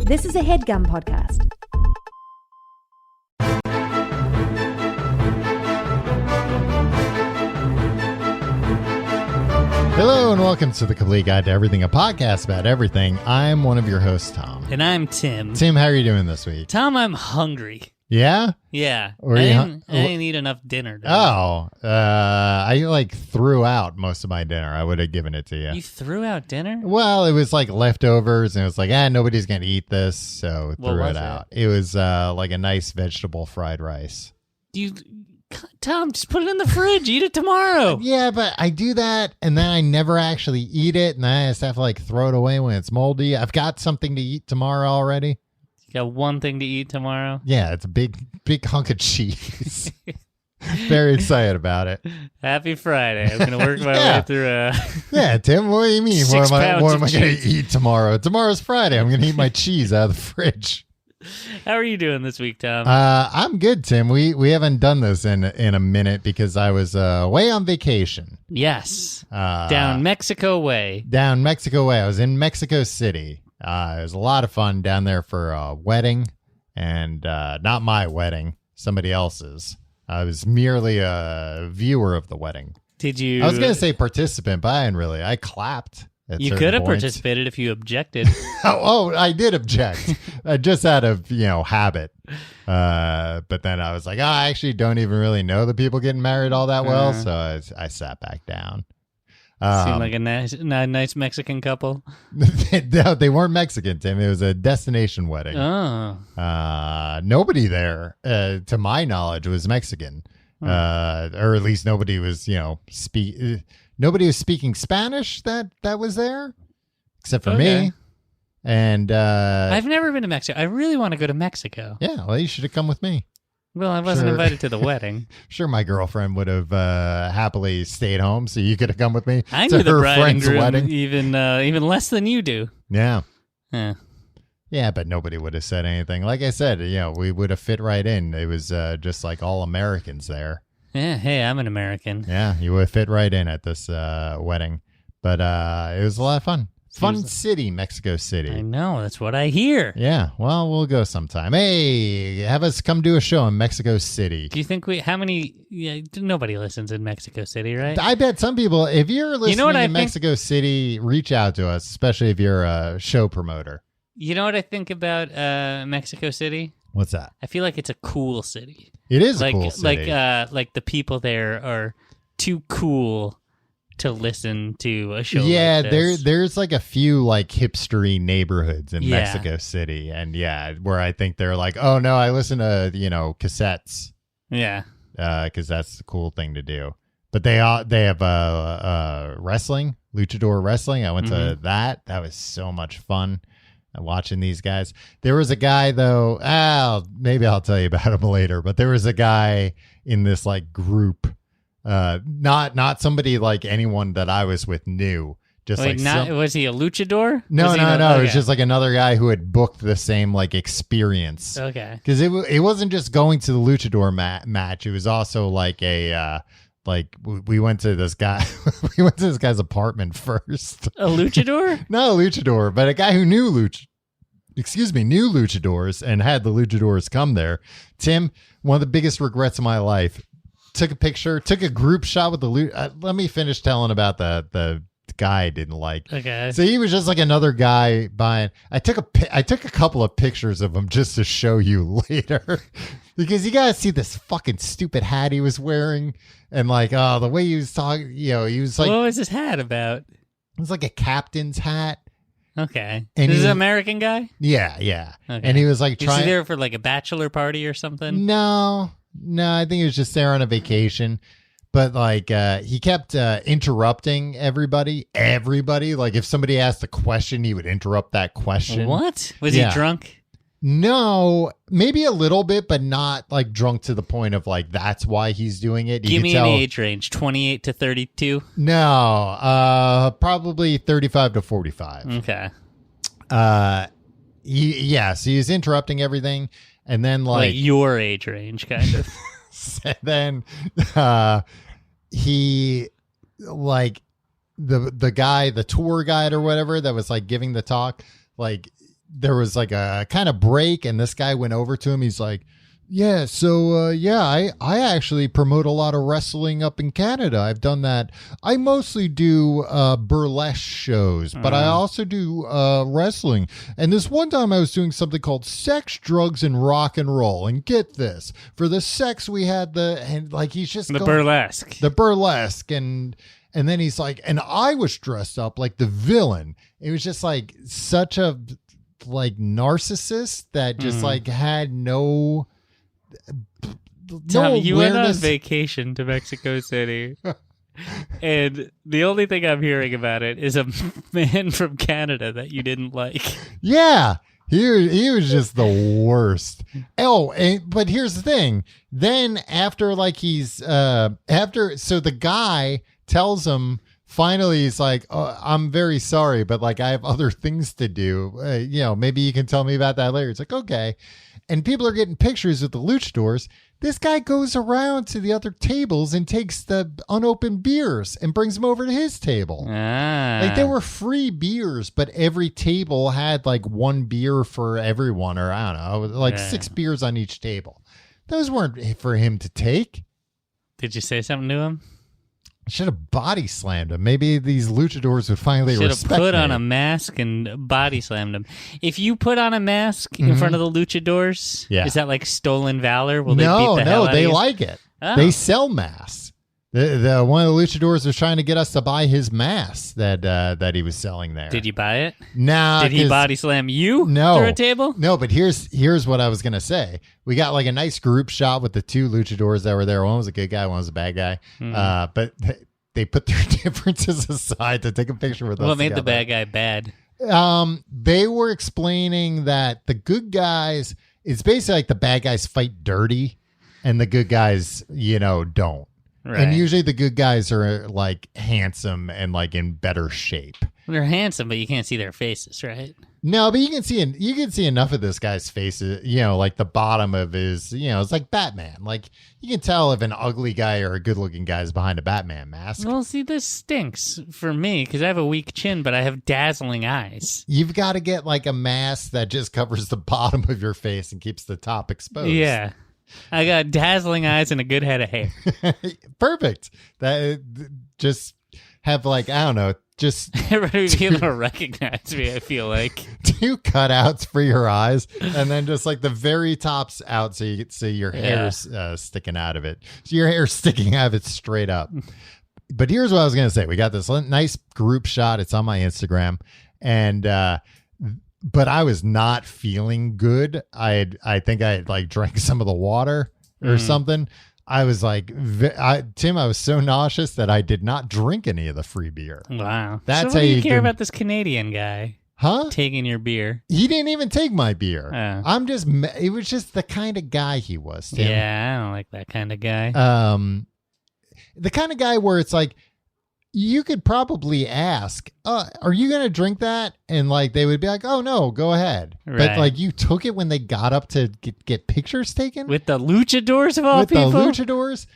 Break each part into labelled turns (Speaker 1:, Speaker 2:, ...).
Speaker 1: This is a HeadGum podcast.
Speaker 2: Hello and welcome to The Complete Guide to Everything, a podcast about everything. I'm one of your hosts, Tom.
Speaker 3: And I'm Tim.
Speaker 2: Tim, how are you doing this week?
Speaker 3: Tom, I'm hungry.
Speaker 2: Yeah?
Speaker 3: Yeah.
Speaker 2: Or
Speaker 3: I
Speaker 2: you
Speaker 3: didn't eat enough dinner today.
Speaker 2: I threw out most of my dinner. I would have given it to you.
Speaker 3: You threw out dinner?
Speaker 2: Well, it was like leftovers, and it was like, nobody's going to eat this, so
Speaker 3: What
Speaker 2: threw
Speaker 3: was
Speaker 2: it out. It was like a nice vegetable fried rice.
Speaker 3: Tom, just put it in the fridge. Eat it tomorrow.
Speaker 2: Yeah, but I do that, and then I never actually eat it, and I just have to throw it away when it's moldy. I've got something to eat tomorrow already.
Speaker 3: You got one thing to eat tomorrow?
Speaker 2: Yeah, it's a big hunk of cheese. Very excited about it.
Speaker 3: Happy Friday. I'm going to work my
Speaker 2: Yeah.
Speaker 3: way through
Speaker 2: Yeah, Tim, what do you mean?
Speaker 3: 6
Speaker 2: What am
Speaker 3: pounds
Speaker 2: I
Speaker 3: of
Speaker 2: going to
Speaker 3: cheese.
Speaker 2: eat tomorrow? Tomorrow's Friday. I'm going to eat my cheese out of the fridge.
Speaker 3: How are you doing this week, Tom?
Speaker 2: I'm good, Tim. We haven't done this in a minute because I was away on vacation.
Speaker 3: Yes.
Speaker 2: Uh,
Speaker 3: Down Mexico way.
Speaker 2: Down Mexico way. I was in Mexico City. It was a lot of fun down there for a wedding, and not my wedding, somebody else's. I was merely a viewer of the wedding.
Speaker 3: Did you?
Speaker 2: I was going to say participant, but I didn't really. I clapped.
Speaker 3: You could have participated if you objected.
Speaker 2: Oh, I did object. Just out of, habit. But then I was like, I actually don't even really know the people getting married all that well. So I sat back down.
Speaker 3: Seemed like a nice Mexican couple.
Speaker 2: No, they weren't Mexican, Tim. It was a destination wedding.
Speaker 3: Oh.
Speaker 2: Nobody there, to my knowledge, was Mexican. Or at least nobody was, nobody was speaking Spanish that was there, except for me. And
Speaker 3: I've never been to Mexico. I really want to go to Mexico.
Speaker 2: yeah, well, you should have come with me.
Speaker 3: Well, I wasn't
Speaker 2: Sure.
Speaker 3: invited to the wedding.
Speaker 2: Sure, my girlfriend would have happily stayed home, so you could have come with me
Speaker 3: I
Speaker 2: to
Speaker 3: knew the
Speaker 2: her
Speaker 3: bride and
Speaker 2: friend's
Speaker 3: groom
Speaker 2: wedding.
Speaker 3: even less than you do.
Speaker 2: Yeah.
Speaker 3: Yeah.
Speaker 2: Yeah, but nobody would have said anything. Like I said, we would have fit right in. It was just like all Americans there.
Speaker 3: Yeah. Hey, I'm an American.
Speaker 2: Yeah, you would have fit right in at this wedding. But it was a lot of fun. Fun city, Mexico City.
Speaker 3: I know. That's what I hear.
Speaker 2: Yeah, well, we'll go sometime. Hey, have us come do a show in Mexico City.
Speaker 3: Do you think nobody listens in Mexico City, right?
Speaker 2: I bet some people, if you're listening
Speaker 3: what I
Speaker 2: in
Speaker 3: think?
Speaker 2: Mexico City, reach out to us, especially if you're a show promoter.
Speaker 3: You know what I think about Mexico City?
Speaker 2: What's that?
Speaker 3: I feel like it's a cool city.
Speaker 2: It is a cool city.
Speaker 3: Like the people there are too cool to listen to a show.
Speaker 2: Yeah,
Speaker 3: like this.
Speaker 2: there's like a few like hipstery neighborhoods in
Speaker 3: Yeah.
Speaker 2: Mexico City, and where I think they're like, oh no, I listen to cassettes,
Speaker 3: Yeah.
Speaker 2: because that's the cool thing to do. But they have wrestling, luchador wrestling. I went to that. That was so much fun. Watching these guys. There was a guy though. Maybe I'll tell you about him later. But there was a guy in this like group. Not somebody like anyone that I was with knew. Just
Speaker 3: Wait, was he a luchador?
Speaker 2: No.
Speaker 3: Was he
Speaker 2: It was just like another guy who had booked the same like experience.
Speaker 3: Okay.
Speaker 2: Because it wasn't just going to the luchador match. It was also like a we went to this guy. We went to this guy's apartment first.
Speaker 3: A luchador?
Speaker 2: Not a luchador, but a guy who knew luchadors and had the luchadors come there. Tim, one of the biggest regrets of my life. Took a group shot with the let me finish telling about the guy I didn't like.
Speaker 3: Okay.
Speaker 2: So he was just like another guy buying. I took a couple of pictures of him just to show you later, because you gotta see this fucking stupid hat he was wearing, and like the way he was talking. He was like,
Speaker 3: what was his hat about?
Speaker 2: it was like a captain's hat.
Speaker 3: Okay.
Speaker 2: And
Speaker 3: This is
Speaker 2: he-
Speaker 3: an American guy?
Speaker 2: Yeah.
Speaker 3: Okay.
Speaker 2: And he was like
Speaker 3: Is he
Speaker 2: trying.
Speaker 3: there for like a bachelor party or something?
Speaker 2: No, I think he was just there on a vacation. But like he kept interrupting everybody. Like if somebody asked a question, he would interrupt that question.
Speaker 3: What? Was
Speaker 2: Yeah.
Speaker 3: he drunk?
Speaker 2: No, maybe a little bit, but not like drunk to the point of like that's why he's doing it. You
Speaker 3: Give
Speaker 2: could
Speaker 3: me
Speaker 2: tell,
Speaker 3: an age range, 28 to 32.
Speaker 2: No, probably 35 to 45.
Speaker 3: Okay.
Speaker 2: So he was interrupting everything, and then
Speaker 3: Like your age range, kind of.
Speaker 2: and then he like the guy, the tour guide or whatever that was like giving the talk, like there was like a kind of break, and this guy went over to him. He's like, yeah, so I actually promote a lot of wrestling up in Canada. I've done that. I mostly do burlesque shows, but I also do wrestling. And this one time I was doing something called Sex, Drugs, and Rock and Roll. And get this, for the sex we had he's just
Speaker 3: The burlesque.
Speaker 2: the burlesque, and then he's like, and I was dressed up like the villain. It was just like such a like narcissist that just like had no
Speaker 3: Tom, you went on
Speaker 2: awareness.
Speaker 3: vacation to Mexico City, and the only thing I'm hearing about it is a man from Canada that you didn't like.
Speaker 2: Yeah, he was just the worst. Oh, but here's the thing. Then after like so the guy tells him. Finally, he's like, oh, I'm very sorry, but like I have other things to do. Maybe you can tell me about that later. It's like, okay. And people are getting pictures with the luchadors. This guy goes around to the other tables and takes the unopened beers and brings them over to his table. Like there were free beers, but every table had like one beer for everyone, or I don't know, like 6 beers on each table. Those weren't for him to take.
Speaker 3: Did you say something to him?
Speaker 2: Should have body slammed him. Maybe these luchadors would finally respect
Speaker 3: Should have put
Speaker 2: me.
Speaker 3: on a mask and body slammed him. If you put on a mask in front of the luchadors, is that like stolen valor? Will they beat the hell out
Speaker 2: they
Speaker 3: of you?
Speaker 2: like it.
Speaker 3: Oh.
Speaker 2: They sell masks. The one of the luchadors was trying to get us to buy his mask that he was selling there.
Speaker 3: Did you buy it?
Speaker 2: Nah.
Speaker 3: Did he body slam you
Speaker 2: No.
Speaker 3: through a table?
Speaker 2: No, but here's what I was gonna say. We got like a nice group shot with the 2 luchadors that were there. One was a good guy, one was a bad guy. But they put their differences aside to take a picture with us.
Speaker 3: What made the
Speaker 2: together.
Speaker 3: bad guy bad?
Speaker 2: They were explaining that the good guys, it's basically like the bad guys fight dirty and the good guys, don't.
Speaker 3: Right.
Speaker 2: And usually the good guys are like handsome and like in better shape.
Speaker 3: They're handsome, but you can't see their faces, right?
Speaker 2: No, but you can see enough of this guy's face, like the bottom of his, it's like Batman. Like you can tell if an ugly guy or a good looking guy is behind a Batman mask.
Speaker 3: Well, see, this stinks for me because I have a weak chin, but I have dazzling eyes.
Speaker 2: You've got to get like a mask that just covers the bottom of your face and keeps the top exposed.
Speaker 3: Yeah. I got dazzling eyes and a good head of hair.
Speaker 2: Perfect. That just have like, I don't know, just
Speaker 3: Everybody's going to recognize me, I feel like.
Speaker 2: 2 cutouts for your eyes and then just like the very top's out so you can see your hair's sticking out of it. So your hair's sticking out of it straight up. But here's what I was going to say. We got this nice group shot. It's on my Instagram. And, but I was not feeling good. I think I had like drank some of the water or something. I was like, Tim, I was so nauseous that I did not drink any of the free beer.
Speaker 3: Wow.
Speaker 2: That's
Speaker 3: so what
Speaker 2: how
Speaker 3: do you
Speaker 2: you
Speaker 3: care
Speaker 2: can-
Speaker 3: about this Canadian guy
Speaker 2: Huh?
Speaker 3: taking your beer?
Speaker 2: He didn't even take my beer.
Speaker 3: Oh.
Speaker 2: It was just the kind of guy he was, Tim.
Speaker 3: Yeah, I don't like that kind of guy.
Speaker 2: The kind of guy where it's like, you could probably ask, are you going to drink that? And like, they would be like, oh no, go ahead. But
Speaker 3: Right.
Speaker 2: like you took it when they got up to get pictures taken
Speaker 3: With the luchadors of all
Speaker 2: with
Speaker 3: people?
Speaker 2: the luchadors.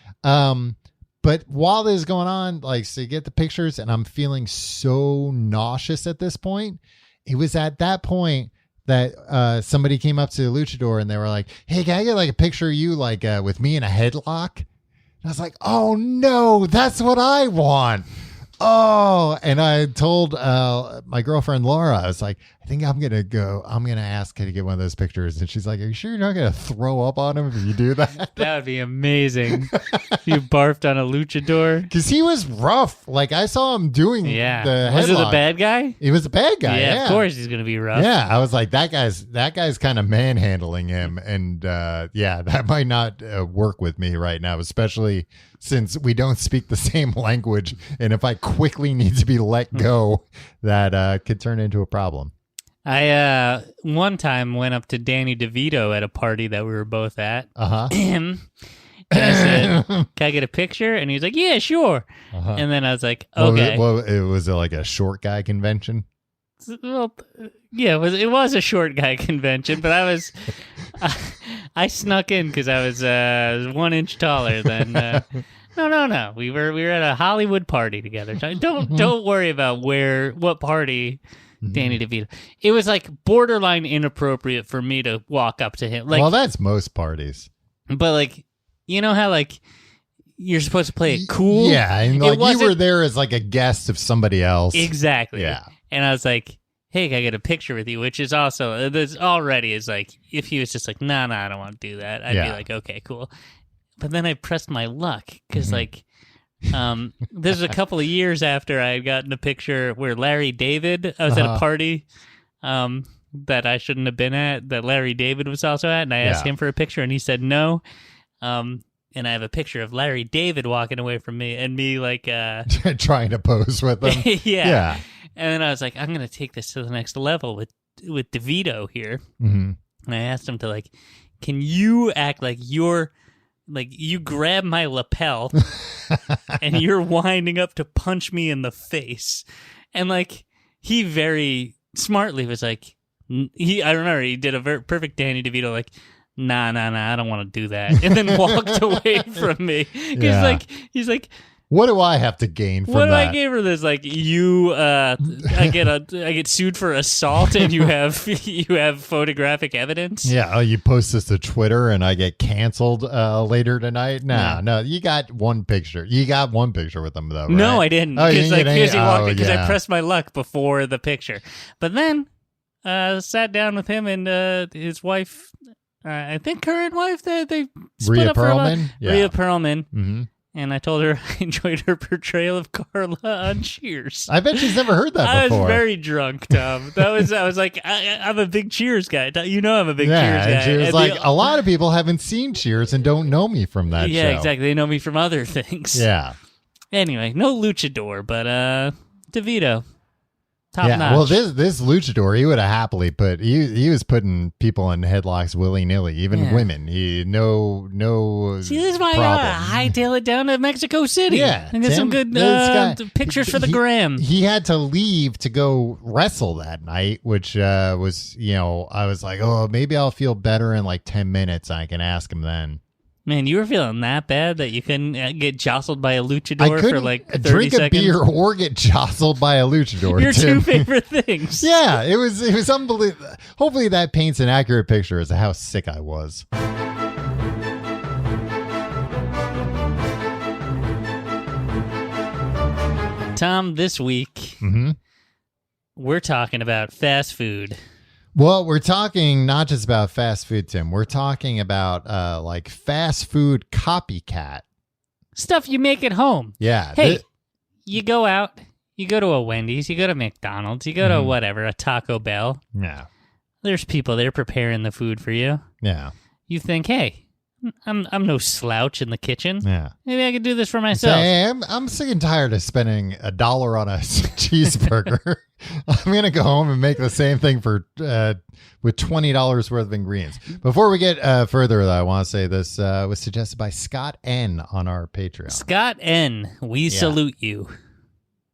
Speaker 2: But while this is going on, like, so you get the pictures and I'm feeling so nauseous at this point. It was at that point that somebody came up to the luchador and they were like, hey, can I get like a picture of you like with me in a headlock? And I was like, oh no, that's what I want. Oh, and I told my girlfriend Laura, I was like, I think I'm going to ask her to get one of those pictures. And she's like, are you sure you're not going to throw up on him if you do that?
Speaker 3: That would be amazing. You barfed on a luchador.
Speaker 2: Because he was rough. Like I saw him doing
Speaker 3: Yeah.
Speaker 2: the
Speaker 3: Was it the
Speaker 2: headlock.
Speaker 3: bad guy?
Speaker 2: He was a bad guy. Yeah,
Speaker 3: Of course he's going to be rough.
Speaker 2: Yeah, I was like, that guy's kind of manhandling him, and that might not work with me right now, especially since we don't speak the same language, and if I quickly need to be let go, that could turn into a problem.
Speaker 3: I one time went up to Danny DeVito at a party that we were both at. And I said, can I get a picture? And he was like, yeah, sure. And then I was like, okay.
Speaker 2: It was like a short guy convention.
Speaker 3: Well, yeah, it was a short guy convention, but I snuck in because I was 1 inch taller than. No. We were at a Hollywood party together. Don't worry about what party Danny DeVito. It was like borderline inappropriate for me to walk up to him. Like,
Speaker 2: well, that's most parties.
Speaker 3: But like, you know how like you're supposed to play it cool?
Speaker 2: Yeah, and like you were there as like a guest of somebody else.
Speaker 3: Exactly.
Speaker 2: Yeah.
Speaker 3: And I was like, hey, can I get a picture with you? Which is also, this already is like, if he was just like, nah, I don't want to do that, I'd be like, okay, cool. But then I pressed my luck because like, this was a couple of years after I had gotten a picture where Larry David, I was at a party that I shouldn't have been at, that Larry David was also at, and I asked him for a picture, and he said no. And I have a picture of Larry David walking away from me, and me like
Speaker 2: trying to pose with him.
Speaker 3: Yeah. And then I was like, I'm gonna take this to the next level with DeVito here.
Speaker 2: Mm-hmm.
Speaker 3: And I asked him to like, can you act like you're like you grab my lapel and you're winding up to punch me in the face? And like he very smartly was like, I remember he did a very perfect Danny DeVito like, nah, I don't want to do that, and then walked away from me. He's like,
Speaker 2: what do I have to gain from that?
Speaker 3: What do I gain for this? Like I get sued for assault, and you have photographic evidence.
Speaker 2: Yeah, you post this to Twitter, and I get canceled later tonight. No, you got one picture. You got one picture with them though, right?
Speaker 3: No, I didn't.
Speaker 2: Oh,
Speaker 3: Because
Speaker 2: because
Speaker 3: I pressed my luck before the picture, but then sat down with him and his wife. I think current wife that they split
Speaker 2: Rhea
Speaker 3: up for a while.
Speaker 2: Perlman? Yeah.
Speaker 3: Rhea Perlman.
Speaker 2: Mm-hmm.
Speaker 3: And I told her I enjoyed her portrayal of Carla on Cheers.
Speaker 2: I bet she's never heard that before.
Speaker 3: I was very drunk, Tom. I was like, I'm a big Cheers guy. You know I'm a big Cheers guy.
Speaker 2: And she was
Speaker 3: and
Speaker 2: like, a lot of people haven't seen Cheers and don't know me from that show.
Speaker 3: Yeah, exactly. They know me from other things.
Speaker 2: Yeah.
Speaker 3: Anyway, no luchador, but DeVito. Top notch.
Speaker 2: Well, this luchador, he would have happily put. He was putting people in headlocks willy nilly, even women. He no.
Speaker 3: See, this is why I gotta hightail it down to Mexico City.
Speaker 2: Yeah,
Speaker 3: and get some good pictures for the gram.
Speaker 2: He had to leave to go wrestle that night, which was I was like, oh, maybe I'll feel better in like 10 minutes. I can ask him then.
Speaker 3: Man, you were feeling that bad that you couldn't get jostled by a luchador for like 30
Speaker 2: drink
Speaker 3: seconds?
Speaker 2: a beer or get jostled by a luchador.
Speaker 3: Your
Speaker 2: Tim.
Speaker 3: two favorite things.
Speaker 2: Yeah, it was unbelievable. Hopefully that paints an accurate picture as to how sick I was.
Speaker 3: Tom, this week, we're talking about fast food.
Speaker 2: Well, we're talking not just about fast food, Tim. We're talking about like fast food copycat.
Speaker 3: Stuff you make at home.
Speaker 2: Yeah.
Speaker 3: Hey, you go out, you go to a Wendy's, you go to McDonald's, you go to whatever, a Taco Bell.
Speaker 2: Yeah.
Speaker 3: There's people there preparing the food for you.
Speaker 2: Yeah.
Speaker 3: You think, hey, I'm no slouch in the kitchen.
Speaker 2: Yeah.
Speaker 3: Maybe I could do this for myself.
Speaker 2: Hey, I'm sick and tired of spending $1 on a cheeseburger. I'm gonna go home and make the same thing for with $20 worth of ingredients. Before we get further, though, I want to say this was suggested by Scott N on our Patreon.
Speaker 3: Scott N, we salute you.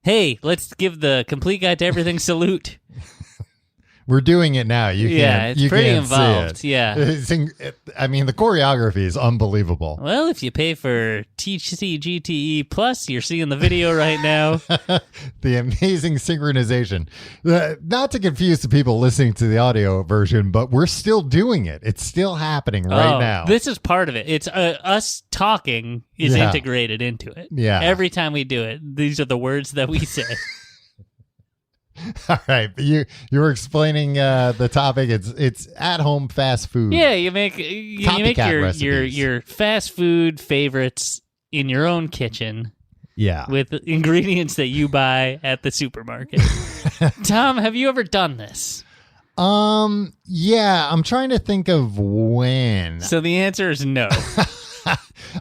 Speaker 3: Hey, let's give the Complete Guide to Everything salute.
Speaker 2: We're doing it now.
Speaker 3: It's pretty involved. Yeah.
Speaker 2: I mean, the choreography is unbelievable.
Speaker 3: Well, if you pay for TCGTE Plus, you're seeing the video right now.
Speaker 2: The amazing synchronization. Not to confuse the people listening to the audio version, but we're still doing it. It's still happening right now.
Speaker 3: This is part of it. It's us talking is integrated into it.
Speaker 2: Yeah.
Speaker 3: Every time we do it, these are the words that we say.
Speaker 2: All right, but you were explaining the topic. It's at home fast food.
Speaker 3: Yeah, you make your fast food favorites in your own kitchen.
Speaker 2: Yeah,
Speaker 3: with ingredients that you buy at the supermarket. Tom, have you ever done this?
Speaker 2: Yeah, I'm trying to think of when.
Speaker 3: So the answer is no.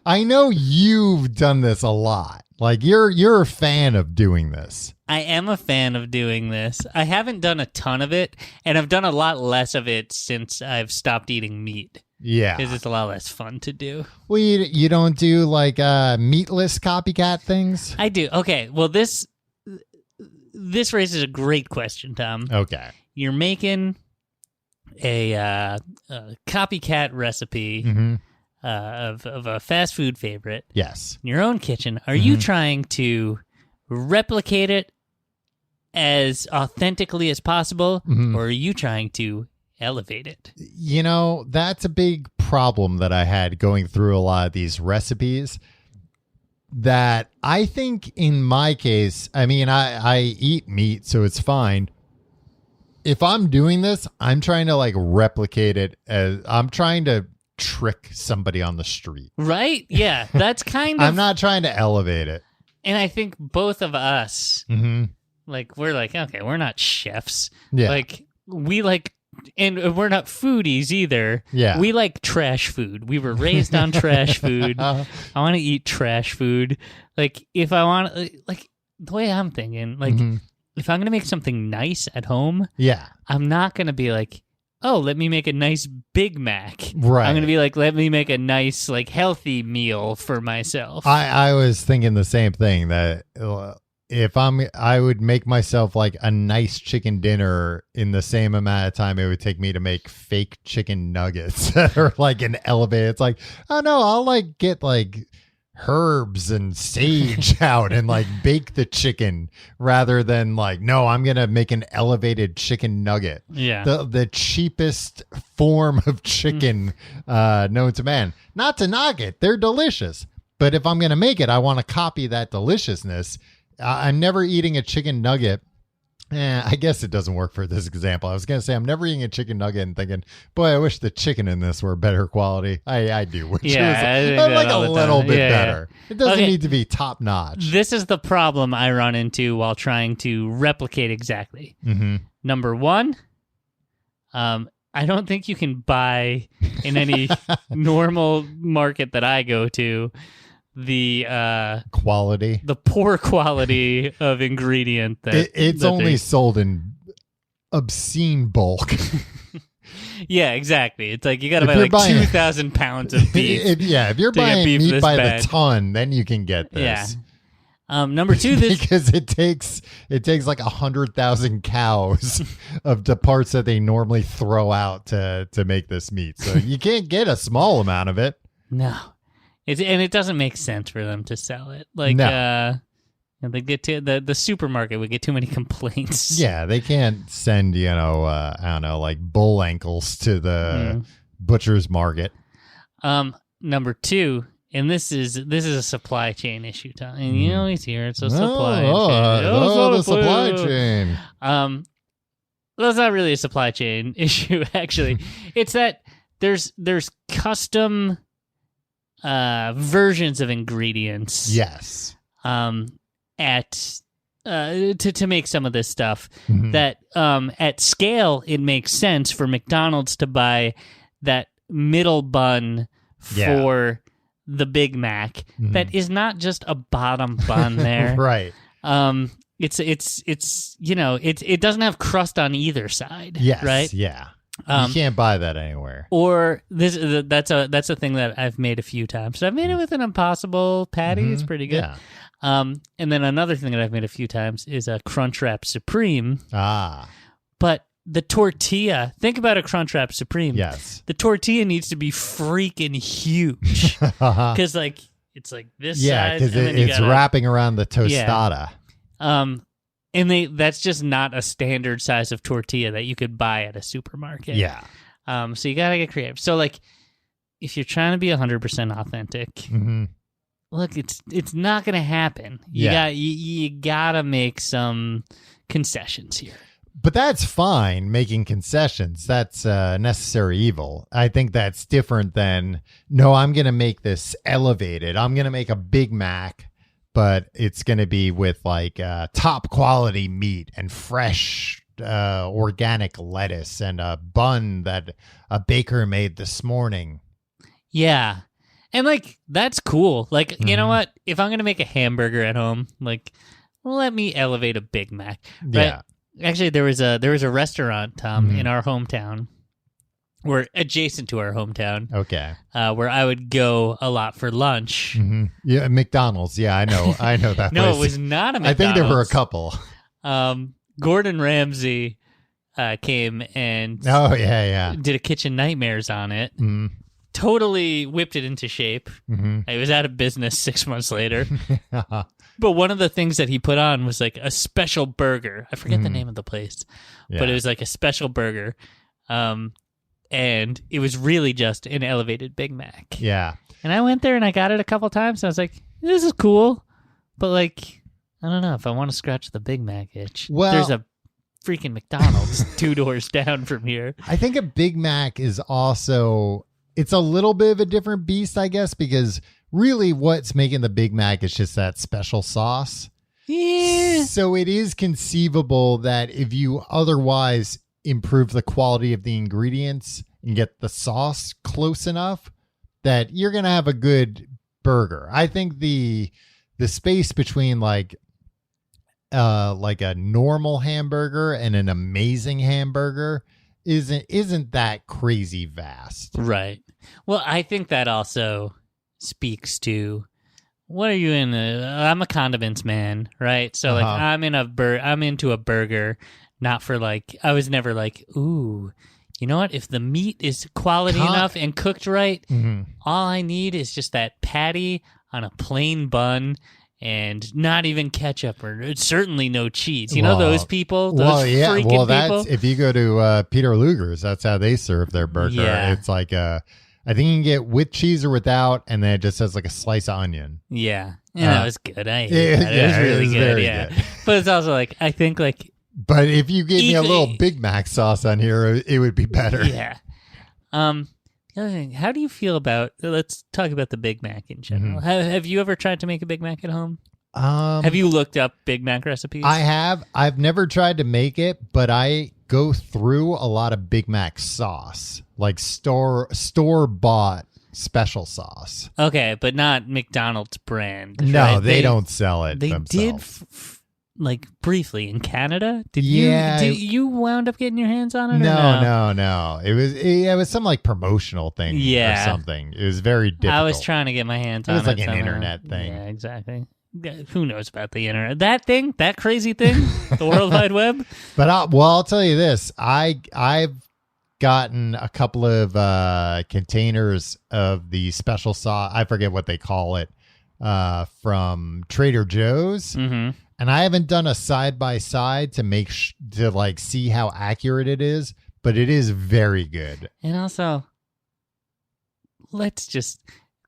Speaker 2: I know you've done this a lot. Like you're a fan of doing this.
Speaker 3: I am a fan of doing this. I haven't done a ton of it, and I've done a lot less of it since I've stopped eating meat.
Speaker 2: Yeah.
Speaker 3: Because it's a lot less fun to do.
Speaker 2: Well, you don't do like meatless copycat things?
Speaker 3: I do. Okay, well, this raises a great question, Tom.
Speaker 2: Okay.
Speaker 3: You're making a copycat recipe of a fast food favorite.
Speaker 2: Yes.
Speaker 3: In your own kitchen. Are you trying to replicate it as authentically as possible, or are you trying to elevate it?
Speaker 2: You know, that's a big problem that I had going through a lot of these recipes. That I think in my case, I mean, I eat meat, so it's fine. If I'm doing this, I'm trying to like replicate it as I'm trying to trick somebody on the street.
Speaker 3: Right? Yeah, that's kind of.
Speaker 2: I'm not trying to elevate it.
Speaker 3: And I think both of us, like, we're like, okay, we're not chefs.
Speaker 2: Yeah.
Speaker 3: Like, we like, and we're not foodies either.
Speaker 2: Yeah.
Speaker 3: We like trash food. We were raised on trash food. I want to eat trash food. Like, if I want, like, the way I'm thinking, like, if I'm going to make something nice at home,
Speaker 2: yeah,
Speaker 3: I'm not going to be like, oh, let me make a nice Big Mac.
Speaker 2: Right.
Speaker 3: I'm going to be like, let me make a nice, like, healthy meal for myself.
Speaker 2: I was thinking the same thing, that if I would make myself like a nice chicken dinner in the same amount of time it would take me to make fake chicken nuggets that are like an elevated. It's like, oh no, I'll like get like herbs and sage out and like bake the chicken rather than like, no, I'm gonna make an elevated chicken nugget.
Speaker 3: Yeah.
Speaker 2: The cheapest form of chicken known to man. Not to knock it, they're delicious, but if I'm gonna make it, I want to copy that deliciousness. I'm never eating a chicken nugget. I guess it doesn't work for this example. I was going to say I'm never eating a chicken nugget and thinking, boy, I wish the chicken in this were better quality. I do. Which is like a little bit better. It doesn't need to be top notch.
Speaker 3: This is the problem I run into while trying to replicate exactly. Number one, I don't think you can buy in any normal market that I go to the
Speaker 2: quality,
Speaker 3: the poor quality of ingredient that
Speaker 2: it's
Speaker 3: that
Speaker 2: only sold in obscene bulk.
Speaker 3: Yeah, exactly. It's like you got to buy like 2,000 pounds of beef.
Speaker 2: If you're buying meat by the ton, then you can get this.
Speaker 3: Yeah. Number two,
Speaker 2: because it takes like 100,000 cows of the parts that they normally throw out to make this meat. So you can't get a small amount of it.
Speaker 3: No. And it doesn't make sense for them to sell it. Like, they get to the supermarket would get too many complaints.
Speaker 2: Yeah, they can't send, I don't know, like bull ankles to the butcher's market.
Speaker 3: Number two, and this is a supply chain issue, Tom. And you know he's here. It's a supply chain.
Speaker 2: The supply chain.
Speaker 3: That's not really a supply chain issue, actually. It's that there's custom versions of ingredients.
Speaker 2: Yes.
Speaker 3: To make some of this stuff that at scale it makes sense for McDonald's to buy that middle bun for the Big Mac that is not just a bottom bun there.
Speaker 2: Right.
Speaker 3: It doesn't have crust on either side.
Speaker 2: Yes.
Speaker 3: Right.
Speaker 2: Yeah. You can't buy that anywhere.
Speaker 3: Or that's a thing that I've made a few times. So I've made it with an Impossible patty. It's pretty good.
Speaker 2: Yeah.
Speaker 3: And then another thing that I've made a few times is a Crunchwrap Supreme. But the tortilla, think about a Crunchwrap Supreme.
Speaker 2: Yes.
Speaker 3: The tortilla needs to be freaking huge. Because it's like this size.
Speaker 2: Yeah, because it's wrapping around the tostada.
Speaker 3: Yeah. And that's just not a standard size of tortilla that you could buy at a supermarket.
Speaker 2: Yeah.
Speaker 3: So you got to get creative. So, like, if you're trying to be 100% authentic, look, it's not going to happen. You got to make some concessions here.
Speaker 2: But that's fine, making concessions. That's necessary evil. I think that's different than, no, I'm going to make this elevated. I'm going to make a Big Mac, but it's going to be with like top quality meat and fresh organic lettuce and a bun that a baker made this morning. Yeah.
Speaker 3: And like, that's cool. Like, you know what? If I'm going to make a hamburger at home, like, let me elevate a Big Mac. Right?
Speaker 2: Yeah.
Speaker 3: Actually, there was a restaurant, Tom, in our hometown, or adjacent to our hometown.
Speaker 2: Okay.
Speaker 3: Where I would go a lot for lunch.
Speaker 2: Yeah, McDonald's. Yeah, I know that.
Speaker 3: No,
Speaker 2: place.
Speaker 3: It was not a McDonald's.
Speaker 2: I think there were a couple.
Speaker 3: Gordon Ramsay came and did a Kitchen Nightmares on it. Totally whipped it into shape. It was out of business 6 months later. But one of the things that he put on was like a special burger. I forget the name of the place, but it was like a special burger. And it was really just an elevated Big Mac.
Speaker 2: Yeah.
Speaker 3: And I went there and I got it a couple times. And I was like, this is cool. But like, I don't know if I want to scratch the Big Mac itch.
Speaker 2: Well,
Speaker 3: there's a freaking McDonald's 2 doors down from here.
Speaker 2: I think a Big Mac is also, it's a little bit of a different beast, I guess, because really what's making the Big Mac is just that special sauce.
Speaker 3: Yeah.
Speaker 2: So it is conceivable that if you otherwise improve the quality of the ingredients and get the sauce close enough, that you're going to have a good burger. I think the space between like a normal hamburger and an amazing hamburger isn't that crazy vast.
Speaker 3: Right. Well, I think that also speaks to what are you in I'm a condiments man, right? So like I'm into a burger, not for like I was never like, ooh, you know what? If the meat is quality enough and cooked right, all I need is just that patty on a plain bun. And not even ketchup or certainly no cheese. You know those people? Those freaking people?
Speaker 2: That's, if you go to Peter Luger's, that's how they serve their burger.
Speaker 3: Yeah.
Speaker 2: It's like I think you can get with cheese or without, and then it just has like a slice of onion.
Speaker 3: Yeah. That was good. I ate that. It was really good. Yeah. Good. But it's also like, I think like...
Speaker 2: But if you gave me a little Big Mac sauce on here, it would be better.
Speaker 3: Yeah. The other thing, how do you feel about, let's talk about the Big Mac in general. Have you ever tried to make a Big Mac at home?
Speaker 2: Have
Speaker 3: you looked up Big Mac recipes?
Speaker 2: I have. I've never tried to make it, but I go through a lot of Big Mac sauce, like store-bought special sauce.
Speaker 3: Okay, but not McDonald's brand.
Speaker 2: No,
Speaker 3: right?
Speaker 2: they don't sell it
Speaker 3: They
Speaker 2: themselves.
Speaker 3: did... like briefly in Canada, did
Speaker 2: yeah,
Speaker 3: you wound up getting your hands on it?
Speaker 2: No. It was some like promotional thing, or something. It was very difficult.
Speaker 3: I was trying to get my hands on it.
Speaker 2: It was like an internet thing.
Speaker 3: Yeah, exactly. Who knows about the internet? That crazy thing, the World Wide Web.
Speaker 2: But I'll tell you this: I've gotten a couple of containers of the special sauce. I forget what they call it, from Trader Joe's.
Speaker 3: Mm-hmm.
Speaker 2: And I haven't done a side-by-side to make to like see how accurate it is, but it is very good.
Speaker 3: And also,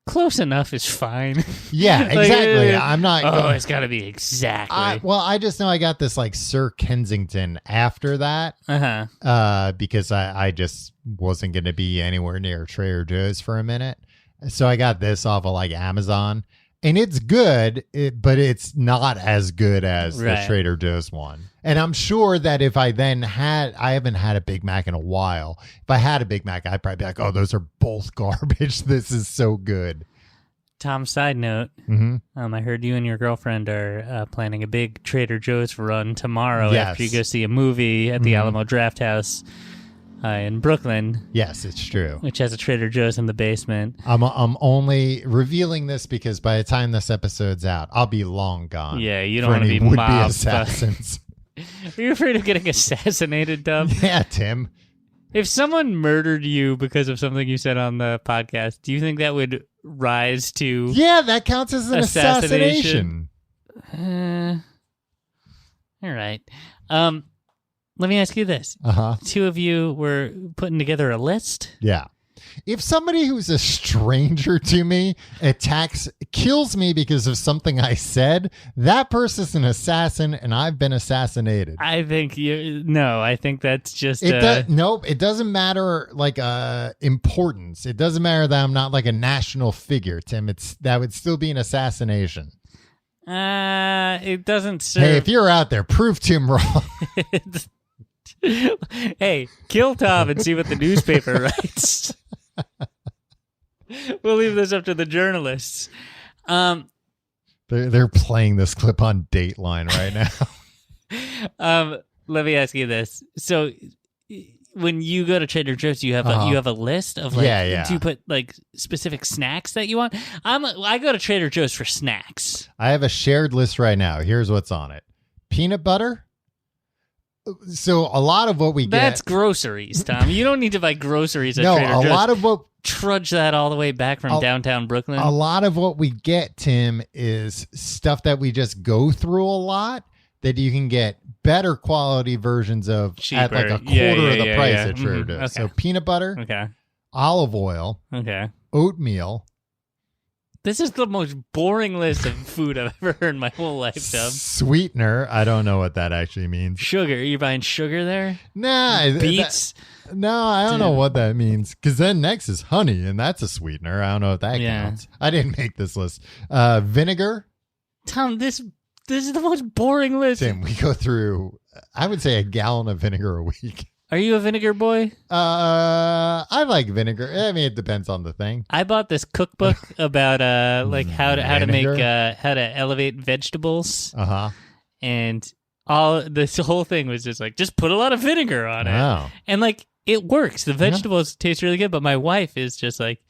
Speaker 3: close enough is fine.
Speaker 2: Yeah, exactly. I'm not.
Speaker 3: It's got to be exactly.
Speaker 2: I just know I got this like Sir Kensington after that. Because I just wasn't going to be anywhere near Trader Joe's for a minute. So I got this off of like Amazon. And it's good, but it's not as good as the Trader Joe's one. And I'm sure that if I haven't had a Big Mac in a while. If I had a Big Mac, I'd probably be like, oh, those are both garbage. This is so good.
Speaker 3: Tom, side note, I heard you and your girlfriend are planning a big Trader Joe's run tomorrow after you go see a movie at the Alamo Drafthouse. In Brooklyn.
Speaker 2: Yes, it's true.
Speaker 3: Which has a Trader Joe's in the basement.
Speaker 2: I'm only revealing this because by the time this episode's out, I'll be long gone.
Speaker 3: Yeah, you don't want to be mobbed.
Speaker 2: Assassins.
Speaker 3: Are you afraid of getting assassinated, Dub?
Speaker 2: Yeah, Tim.
Speaker 3: If someone murdered you because of something you said on the podcast, do you think that would rise to...
Speaker 2: Yeah, that counts as an assassination.
Speaker 3: All right. Let me ask you this. Two of you were putting together a list?
Speaker 2: Yeah. If somebody who's a stranger to me kills me because of something I said, that person's an assassin and I've been assassinated.
Speaker 3: I think I think that's just...
Speaker 2: Nope, it doesn't matter like importance. It doesn't matter that I'm not like a national figure, Tim. That would still be an assassination.
Speaker 3: It doesn't serve...
Speaker 2: Hey, if you're out there, prove Tim wrong.
Speaker 3: Hey, kill Tom and see what the newspaper writes. We'll leave this up to the journalists.
Speaker 2: They're playing this clip on Dateline right
Speaker 3: now. Let me ask you this. So when you go to Trader Joe's, you have a list of do you put like specific snacks that you want? I go to Trader Joe's for snacks.
Speaker 2: I have a shared list right now. Here's what's on it. Peanut butter. So a lot of what we get...
Speaker 3: That's groceries, Tom. You don't need to buy groceries at
Speaker 2: Trader
Speaker 3: Joe's.
Speaker 2: No, a lot of what...
Speaker 3: trudge that all the way back from downtown Brooklyn.
Speaker 2: A lot of what we get, Tim, is stuff that we just go through a lot that you can get better quality versions of
Speaker 3: Cheaper.
Speaker 2: at like a quarter of the price at Trader Joe's.
Speaker 3: Okay.
Speaker 2: So peanut butter,
Speaker 3: Okay.
Speaker 2: olive oil,
Speaker 3: Okay.
Speaker 2: oatmeal,
Speaker 3: This is the most boring list of food I've ever heard in my whole life, Dub.
Speaker 2: sweetener. I don't know what that actually means.
Speaker 3: Sugar. You're buying sugar there?
Speaker 2: Nah,
Speaker 3: Beets?
Speaker 2: no, I don't know what that means. Because then next is honey, and that's a sweetener. I don't know if that counts. I didn't make this list. Vinegar.
Speaker 3: Tom, this is the most boring list.
Speaker 2: Tim, we go through, I would say, a gallon of vinegar a week.
Speaker 3: Are you a vinegar boy?
Speaker 2: I like vinegar. I mean, it depends on the thing.
Speaker 3: I bought this cookbook about like how to make how to elevate vegetables. And this whole thing was just like, just put a lot of vinegar on it. And like it works. The vegetables taste really good, but my wife is just like,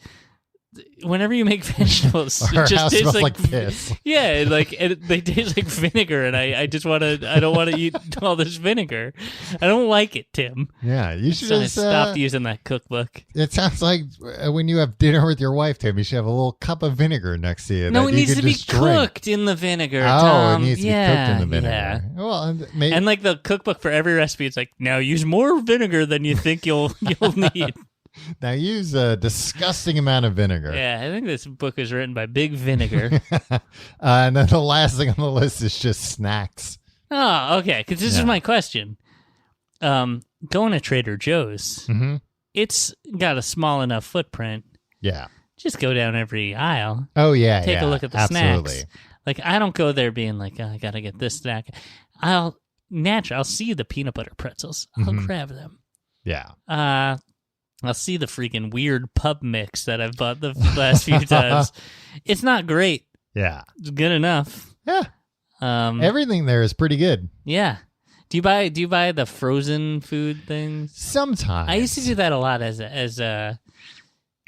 Speaker 3: whenever you make vegetables, it just tastes like
Speaker 2: piss.
Speaker 3: Yeah, like they taste like vinegar, and I don't want to eat all this vinegar. I don't like it, Tim.
Speaker 2: Yeah, you should
Speaker 3: So
Speaker 2: just
Speaker 3: I stopped using that cookbook.
Speaker 2: It sounds like when you have dinner with your wife, Tim, you should have a little cup of vinegar next to you.
Speaker 3: No,
Speaker 2: that
Speaker 3: it
Speaker 2: you
Speaker 3: needs
Speaker 2: could
Speaker 3: to be
Speaker 2: just drink.
Speaker 3: cooked in the vinegar.
Speaker 2: Oh,
Speaker 3: Tom.
Speaker 2: it needs to be cooked in the vinegar.
Speaker 3: Yeah.
Speaker 2: Well, maybe.
Speaker 3: And like the cookbook for every recipe, it's like, now use more vinegar than you think you'll need.
Speaker 2: Now use a disgusting amount of vinegar.
Speaker 3: Yeah, I think this book is written by Big Vinegar.
Speaker 2: And then the last thing on the list is just snacks.
Speaker 3: Oh, okay. Because this is my question. Going to Trader Joe's, it's got a small enough footprint.
Speaker 2: Yeah.
Speaker 3: Just go down every aisle.
Speaker 2: Oh, yeah.
Speaker 3: Take a look at the
Speaker 2: absolutely.
Speaker 3: snacks. Like, I don't go there being like, oh, I got to get this snack. I'll see the peanut butter pretzels. I'll grab them.
Speaker 2: Yeah.
Speaker 3: I'll see the freaking weird pub mix that I've bought the last few times. It's not great.
Speaker 2: Yeah.
Speaker 3: It's good enough.
Speaker 2: Yeah. Everything there is pretty good.
Speaker 3: Yeah. Do you buy the frozen food things?
Speaker 2: Sometimes.
Speaker 3: I used to do that a lot as a as a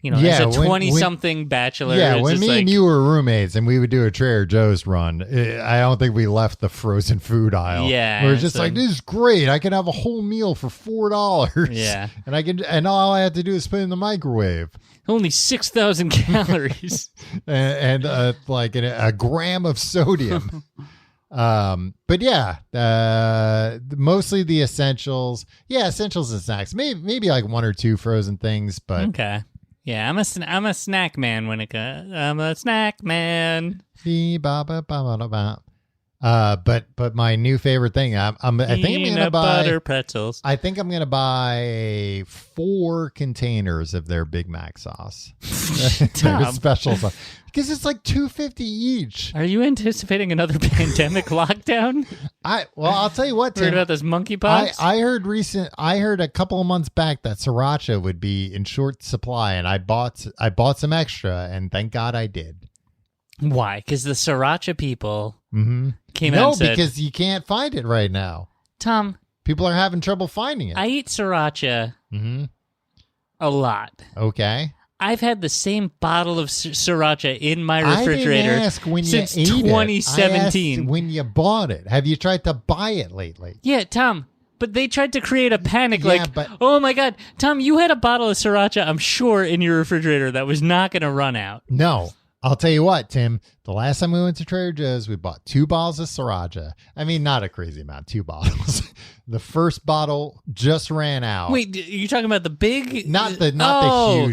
Speaker 2: Yeah,
Speaker 3: as a
Speaker 2: when-
Speaker 3: 20-something bachelor.
Speaker 2: Yeah,
Speaker 3: It's
Speaker 2: when
Speaker 3: just
Speaker 2: me
Speaker 3: like,
Speaker 2: and you were roommates and we would do a Trader Joe's run, I don't think we left the frozen food aisle.
Speaker 3: Yeah,
Speaker 2: we were just
Speaker 3: so-
Speaker 2: like, this is great. I can have a whole meal for $4.
Speaker 3: Yeah.
Speaker 2: and all I have to do is put it in the microwave.
Speaker 3: only 6,000 calories.
Speaker 2: and like a gram of sodium. But yeah, mostly the essentials. Yeah, essentials and snacks. Maybe like one or two frozen things, but
Speaker 3: Okay. Yeah, I'm a snack man when it comes. I'm a snack man.
Speaker 2: But my new favorite thing, I think I'm
Speaker 3: Peanut
Speaker 2: gonna buy
Speaker 3: butter pretzels.
Speaker 2: I think I'm gonna buy 4 containers of their Big Mac sauce. Their
Speaker 3: Tom.
Speaker 2: special sauce. Because it's like $2.50 each.
Speaker 3: Are you anticipating another pandemic lockdown?
Speaker 2: I'll tell you what, Tim.
Speaker 3: Heard about this monkeypox?
Speaker 2: I heard a couple of months back that sriracha would be in short supply, and I bought some extra, and thank God I did.
Speaker 3: Why? Because the sriracha people came out
Speaker 2: No,
Speaker 3: and said,
Speaker 2: because you can't find it right now.
Speaker 3: Tom,
Speaker 2: People are having trouble finding it.
Speaker 3: I eat sriracha a lot.
Speaker 2: Okay.
Speaker 3: I've had the same bottle of sriracha in my refrigerator
Speaker 2: I didn't ask when
Speaker 3: since
Speaker 2: you ate
Speaker 3: 2017.
Speaker 2: It. I asked when you bought it. Have you tried to buy it lately?
Speaker 3: Yeah, Tom. But they tried to create a panic,
Speaker 2: Yeah,
Speaker 3: like,
Speaker 2: but-
Speaker 3: oh my God, Tom, you had a bottle of sriracha, I'm sure, in your refrigerator that was not going to run out.
Speaker 2: No. I'll tell you what, Tim. The last time we went to Trader Joe's, we bought 2 bottles of sriracha. I mean, not a crazy amount, 2 bottles. The first bottle just ran out.
Speaker 3: Wait, you talking about the big?
Speaker 2: Not the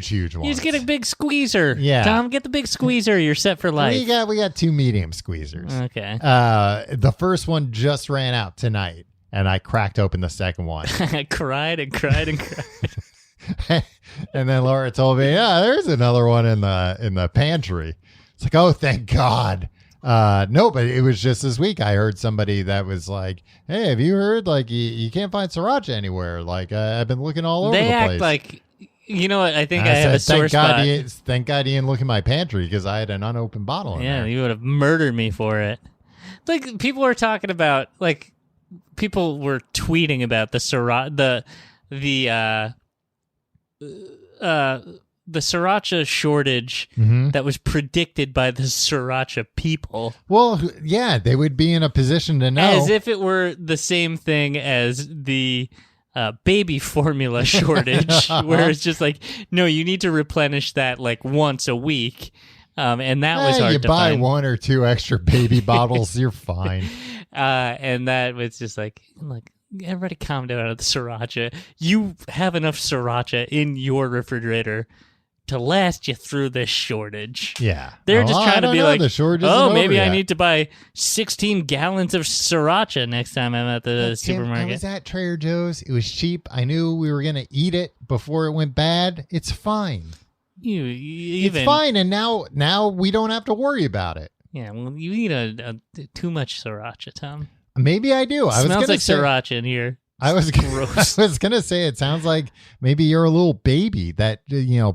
Speaker 2: huge ones.
Speaker 3: You just get a big squeezer.
Speaker 2: Yeah.
Speaker 3: Tom, get the big squeezer. You're set for life.
Speaker 2: We got 2 medium squeezers.
Speaker 3: Okay.
Speaker 2: The first one just ran out tonight, and I cracked open the second one.
Speaker 3: I cried and cried and cried.
Speaker 2: And then Laura told me, yeah, there's another one in the pantry. It's like, oh, thank God. No, but it was just this week I heard somebody that was like, hey, have you heard, like, you can't find sriracha anywhere? Like, I've been looking all over the place.
Speaker 3: They act like, you know what, I think I have a sore spot.
Speaker 2: Thank God you didn't look in my pantry because I had an unopened bottle in
Speaker 3: Yeah,
Speaker 2: there.
Speaker 3: you would have murdered me for it. Like, people were talking about, like, people were tweeting about the sriracha, the sriracha shortage that was predicted by the sriracha people.
Speaker 2: Well, yeah, they would be in a position to know.
Speaker 3: As if it were the same thing as the baby formula shortage, where it's just like, no, you need to replenish that like once a week. And that was hard
Speaker 2: you
Speaker 3: to
Speaker 2: buy
Speaker 3: find.
Speaker 2: 1 or 2 extra baby bottles, you're fine.
Speaker 3: And that was just like, everybody calm down on the sriracha. You have enough sriracha in your refrigerator to last you through this shortage.
Speaker 2: Yeah.
Speaker 3: They're just trying to be like,
Speaker 2: the shortage
Speaker 3: oh,
Speaker 2: isn't
Speaker 3: maybe
Speaker 2: over
Speaker 3: I
Speaker 2: yet.
Speaker 3: need to buy 16 gallons of sriracha next time I'm at the
Speaker 2: Tim,
Speaker 3: supermarket.
Speaker 2: I was at Trader Joe's. It was cheap. I knew we were going to eat it before it went bad. It's fine.
Speaker 3: You even,
Speaker 2: It's fine. And now we don't have to worry about it.
Speaker 3: Yeah, well, you eat a too much sriracha, Tom.
Speaker 2: Maybe I do. I was
Speaker 3: Smells
Speaker 2: gonna
Speaker 3: like
Speaker 2: say,
Speaker 3: sriracha in here.
Speaker 2: I was
Speaker 3: Gross.
Speaker 2: I was gonna say it sounds like maybe you're a little baby that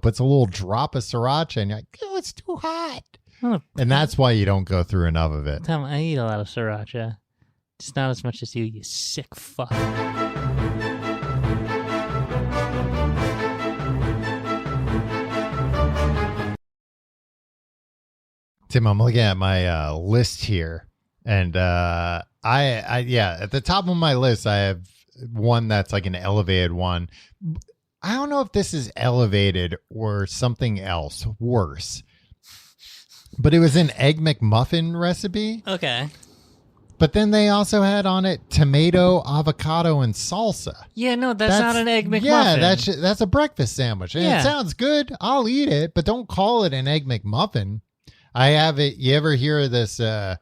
Speaker 2: puts a little drop of sriracha and you're like, oh, it's too hot, and that's why you don't go through enough of it.
Speaker 3: Tom, I eat a lot of sriracha. Just not as much as you, you sick fuck.
Speaker 2: Tim, I'm looking at my list here, and I at the top of my list I have one that's like an elevated one. I don't know if this is elevated or something else worse, but it was an Egg McMuffin recipe.
Speaker 3: Okay.
Speaker 2: But then they also had on it tomato, avocado, and salsa.
Speaker 3: Yeah, no, that's not an Egg McMuffin.
Speaker 2: Yeah, that's a breakfast sandwich. And
Speaker 3: Yeah.
Speaker 2: it sounds good. I'll eat it, but don't call it an Egg McMuffin. I have it. You ever hear of this? The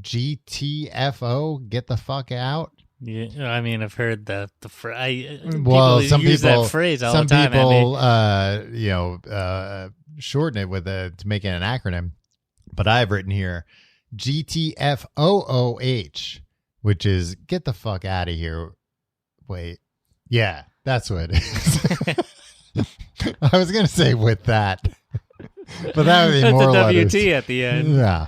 Speaker 2: GTFO, get the fuck out.
Speaker 3: Yeah, I mean, I've heard the phrase.
Speaker 2: Well, some
Speaker 3: use
Speaker 2: people
Speaker 3: that phrase all
Speaker 2: some
Speaker 3: the time.
Speaker 2: people,
Speaker 3: Andy.
Speaker 2: shorten it with to make it an acronym. But I've written here GTFOOH, which is get the fuck out of here. Wait, yeah, that's what it is. I was gonna say with that. But that would be
Speaker 3: That's
Speaker 2: more
Speaker 3: a
Speaker 2: letters.
Speaker 3: WT at the end.
Speaker 2: Yeah.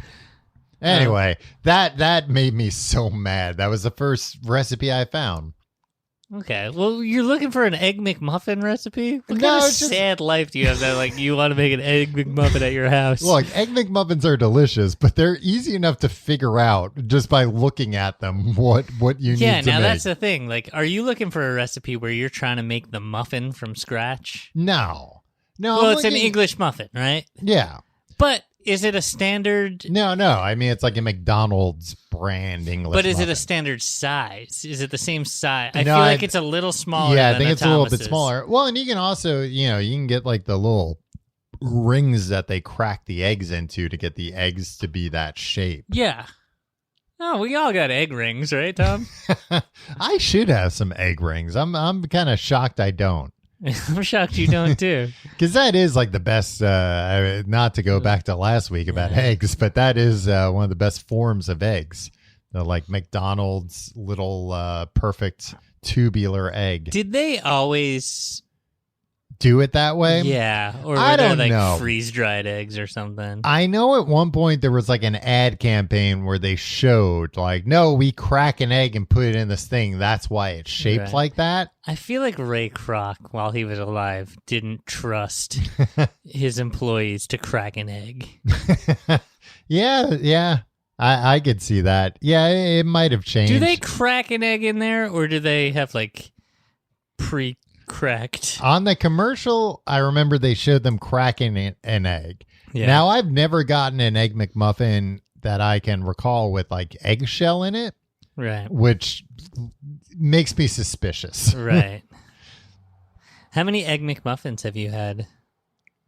Speaker 2: Anyway, that made me so mad. That was the first recipe I found.
Speaker 3: Okay, well, you're looking for an Egg McMuffin recipe? What
Speaker 2: No,
Speaker 3: kind of
Speaker 2: it's just-
Speaker 3: sad life do you have that, like, you want to make an Egg McMuffin at your house?
Speaker 2: Look, Egg McMuffins are delicious, but they're easy enough to figure out just by looking at them what you
Speaker 3: yeah,
Speaker 2: need to
Speaker 3: now
Speaker 2: make.
Speaker 3: that's the thing. Like, are you looking for a recipe where you're trying to make the muffin from scratch?
Speaker 2: No.
Speaker 3: Well,
Speaker 2: I'm
Speaker 3: it's an
Speaker 2: looking-
Speaker 3: English muffin, right?
Speaker 2: Yeah.
Speaker 3: But is it a standard?
Speaker 2: No. I mean, it's like a McDonald's brand English
Speaker 3: But is it a
Speaker 2: muffin.
Speaker 3: standard size? Is it the same size? I
Speaker 2: No,
Speaker 3: feel like it's a little smaller.
Speaker 2: Yeah, I
Speaker 3: than
Speaker 2: think it's a little bit
Speaker 3: Thomas's.
Speaker 2: smaller. Well, and you can also, you can get like the little rings that they crack the eggs into to get the eggs to be that shape.
Speaker 3: Yeah. Oh, we all got egg rings, right, Tom?
Speaker 2: I should have some egg rings. I'm kind of shocked I don't.
Speaker 3: I'm shocked you don't too.
Speaker 2: Because that is like the best, not to go back to last week about eggs, but that is one of the best forms of eggs. The like McDonald's little perfect tubular egg.
Speaker 3: Did they always?
Speaker 2: Do it that way?
Speaker 3: Yeah, or were
Speaker 2: I
Speaker 3: there
Speaker 2: don't
Speaker 3: like
Speaker 2: know.
Speaker 3: freeze-dried eggs or something?
Speaker 2: I know at one point there was like an ad campaign where they showed like, no, we crack an egg and put it in this thing. That's why it's shaped
Speaker 3: Right.
Speaker 2: like that.
Speaker 3: I feel like Ray Kroc, while he was alive, didn't trust his employees to crack an egg.
Speaker 2: Yeah. I could see that. Yeah, it might have changed.
Speaker 3: Do they crack an egg in there, or do they have like pre-cracked?
Speaker 2: On the commercial, I remember they showed them cracking an egg.
Speaker 3: Yeah.
Speaker 2: Now, I've never gotten an Egg McMuffin that I can recall with like eggshell in it,
Speaker 3: Right.
Speaker 2: which makes me suspicious.
Speaker 3: Right. How many Egg McMuffins have you had?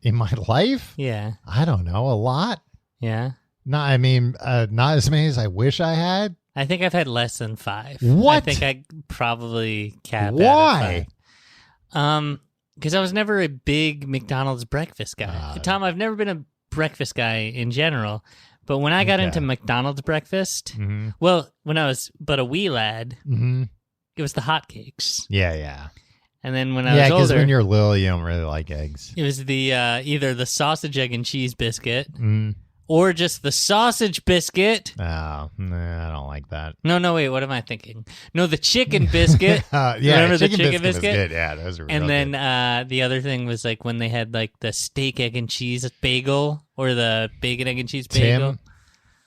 Speaker 2: In my life?
Speaker 3: Yeah.
Speaker 2: I don't know, a lot.
Speaker 3: Yeah.
Speaker 2: Not as many as I wish I had.
Speaker 3: I think I've had less than 5.
Speaker 2: What?
Speaker 3: I think I probably cap
Speaker 2: Why?
Speaker 3: at 5. Because I was never a big McDonald's breakfast guy.
Speaker 2: Ah.
Speaker 3: Tom, I've never been a breakfast guy in general. But when I got
Speaker 2: Okay.
Speaker 3: into McDonald's breakfast,
Speaker 2: Mm-hmm.
Speaker 3: well, when I was but a wee lad,
Speaker 2: Mm-hmm.
Speaker 3: it was the hotcakes.
Speaker 2: Yeah.
Speaker 3: And then when I
Speaker 2: Yeah,
Speaker 3: was
Speaker 2: because
Speaker 3: older,
Speaker 2: when you're little, you don't really like eggs.
Speaker 3: it was the either the sausage, egg, and cheese biscuit
Speaker 2: Mm.
Speaker 3: or just the sausage biscuit.
Speaker 2: Oh, nah, I don't like that.
Speaker 3: No, wait, what am I thinking? No, the chicken biscuit.
Speaker 2: Yeah,
Speaker 3: Remember the
Speaker 2: chicken
Speaker 3: chicken
Speaker 2: was
Speaker 3: biscuit?
Speaker 2: good. Yeah, those were
Speaker 3: And
Speaker 2: real
Speaker 3: then
Speaker 2: good.
Speaker 3: the other thing was like when they had like the steak, egg, and cheese bagel or the bacon, egg, and cheese bagel.
Speaker 2: Tim,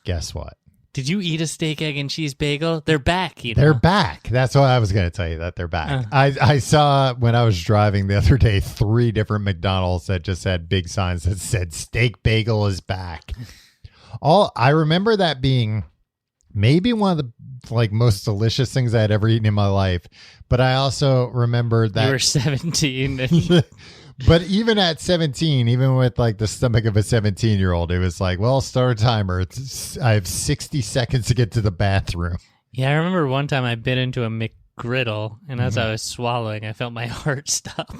Speaker 2: guess what?
Speaker 3: Did you eat a steak, egg, and cheese bagel? They're back.
Speaker 2: They're back. That's what I was going to tell you, that they're back. I saw when I was driving the other day 3 different McDonald's that just had big signs that said steak bagel is back. I remember that being maybe one of the most delicious things I had ever eaten in my life. But I also remember that
Speaker 3: you were 17.
Speaker 2: But even at 17, even with the stomach of a 17-year-old, it was well, start a timer. I have 60 seconds to get to the bathroom.
Speaker 3: Yeah, I remember one time I bit into a McGriddle, and as I was swallowing, I felt my heart stop.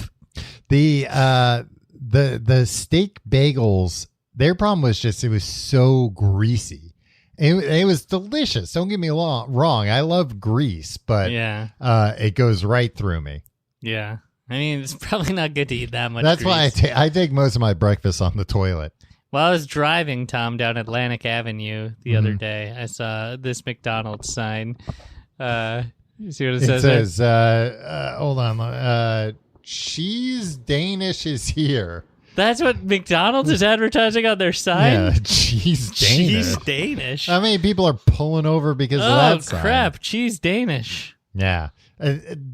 Speaker 2: The steak bagels, their problem was just it was so greasy. It was delicious. Don't get me wrong. I love grease, but it goes right through me.
Speaker 3: Yeah. I mean, it's probably not good to eat that much
Speaker 2: That's
Speaker 3: grease.
Speaker 2: why I take most of my breakfast on the toilet.
Speaker 3: While I was driving, Tom, down Atlantic Avenue the other day, I saw this McDonald's sign. You see what it says?
Speaker 2: It says, hold on, cheese Danish is here.
Speaker 3: That's what McDonald's is advertising on their sign?
Speaker 2: Yeah, cheese Danish.
Speaker 3: Cheese Danish.
Speaker 2: How many people are pulling over because of that sign?
Speaker 3: Oh, crap. Cheese Danish.
Speaker 2: Yeah.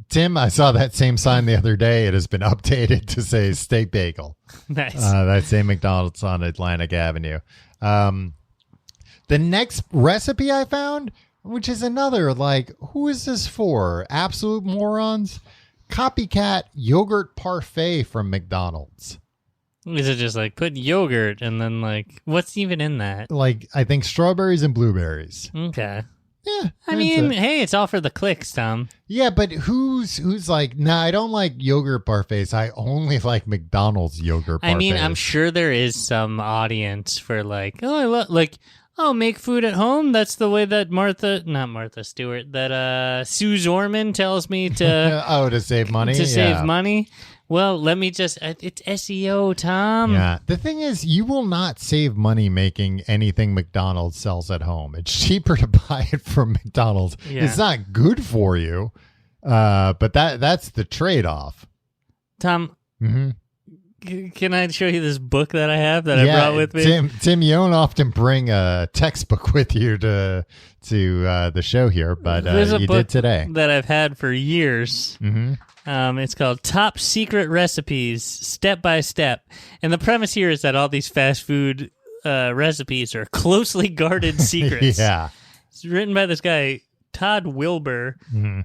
Speaker 2: Tim, I saw that same sign the other day. It has been updated to say steak bagel.
Speaker 3: Nice.
Speaker 2: That same McDonald's on Atlantic Avenue. The next recipe I found, which is another, who is this for? Absolute morons? Copycat yogurt parfait from McDonald's.
Speaker 3: Is it just put yogurt and then what's even in that?
Speaker 2: I think strawberries and blueberries.
Speaker 3: Okay.
Speaker 2: Yeah.
Speaker 3: I mean, hey, it's all for the clicks, Tom.
Speaker 2: Yeah, but who's nah, I don't like yogurt parfaits. I only like McDonald's yogurt parfaits.
Speaker 3: I mean, I'm sure there is some audience for make food at home. That's the way that Sue Zorman tells me to
Speaker 2: to save money.
Speaker 3: Save money. Well, let me just, it's SEO, Tom.
Speaker 2: Yeah. The thing is, you will not save money making anything McDonald's sells at home. It's cheaper to buy it from McDonald's.
Speaker 3: Yeah.
Speaker 2: It's not good for you, but that's the trade-off.
Speaker 3: Tom, can I show you this book that I have that I brought with me?
Speaker 2: Tim, you don't often bring a textbook with you to the show here, but you did today.
Speaker 3: That I've had for years.
Speaker 2: Mm-hmm.
Speaker 3: It's called Top Secret Recipes, Step by Step. And the premise here is that all these fast food recipes are closely guarded secrets.
Speaker 2: Yeah.
Speaker 3: It's written by this guy, Todd Wilbur,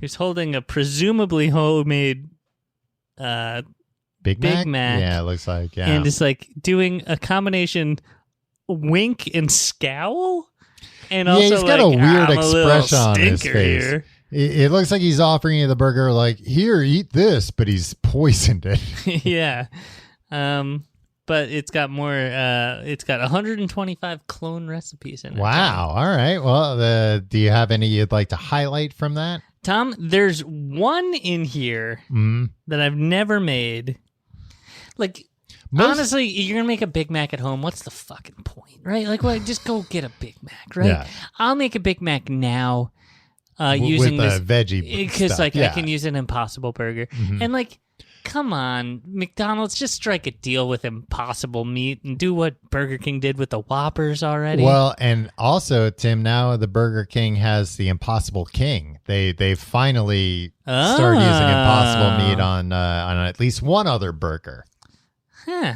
Speaker 3: who's holding a presumably homemade
Speaker 2: Big Mac? Yeah, it looks like, yeah.
Speaker 3: And it's doing a combination wink and scowl. And also
Speaker 2: he's got a weird expression on his face.
Speaker 3: Here.
Speaker 2: It looks like he's offering you the burger here, eat this, but he's poisoned it.
Speaker 3: Yeah. But it's got more, it's got 125 clone recipes in it.
Speaker 2: Wow. All right. Well, do you have any you'd like to highlight from that?
Speaker 3: Tom, there's one in here that I've never made. Honestly, you're going to make a Big Mac at home. What's the fucking point, right? Just go get a Big Mac, right? Yeah. I'll make a Big Mac now. Using
Speaker 2: with
Speaker 3: this
Speaker 2: veggie
Speaker 3: because I can use an Impossible Burger and come on, McDonald's, just strike a deal with Impossible Meat and do what Burger King did with the Whoppers already.
Speaker 2: Well, and also, Tim, now the Burger King has the Impossible King. They finally started using Impossible Meat on at least one other burger.
Speaker 3: Huh.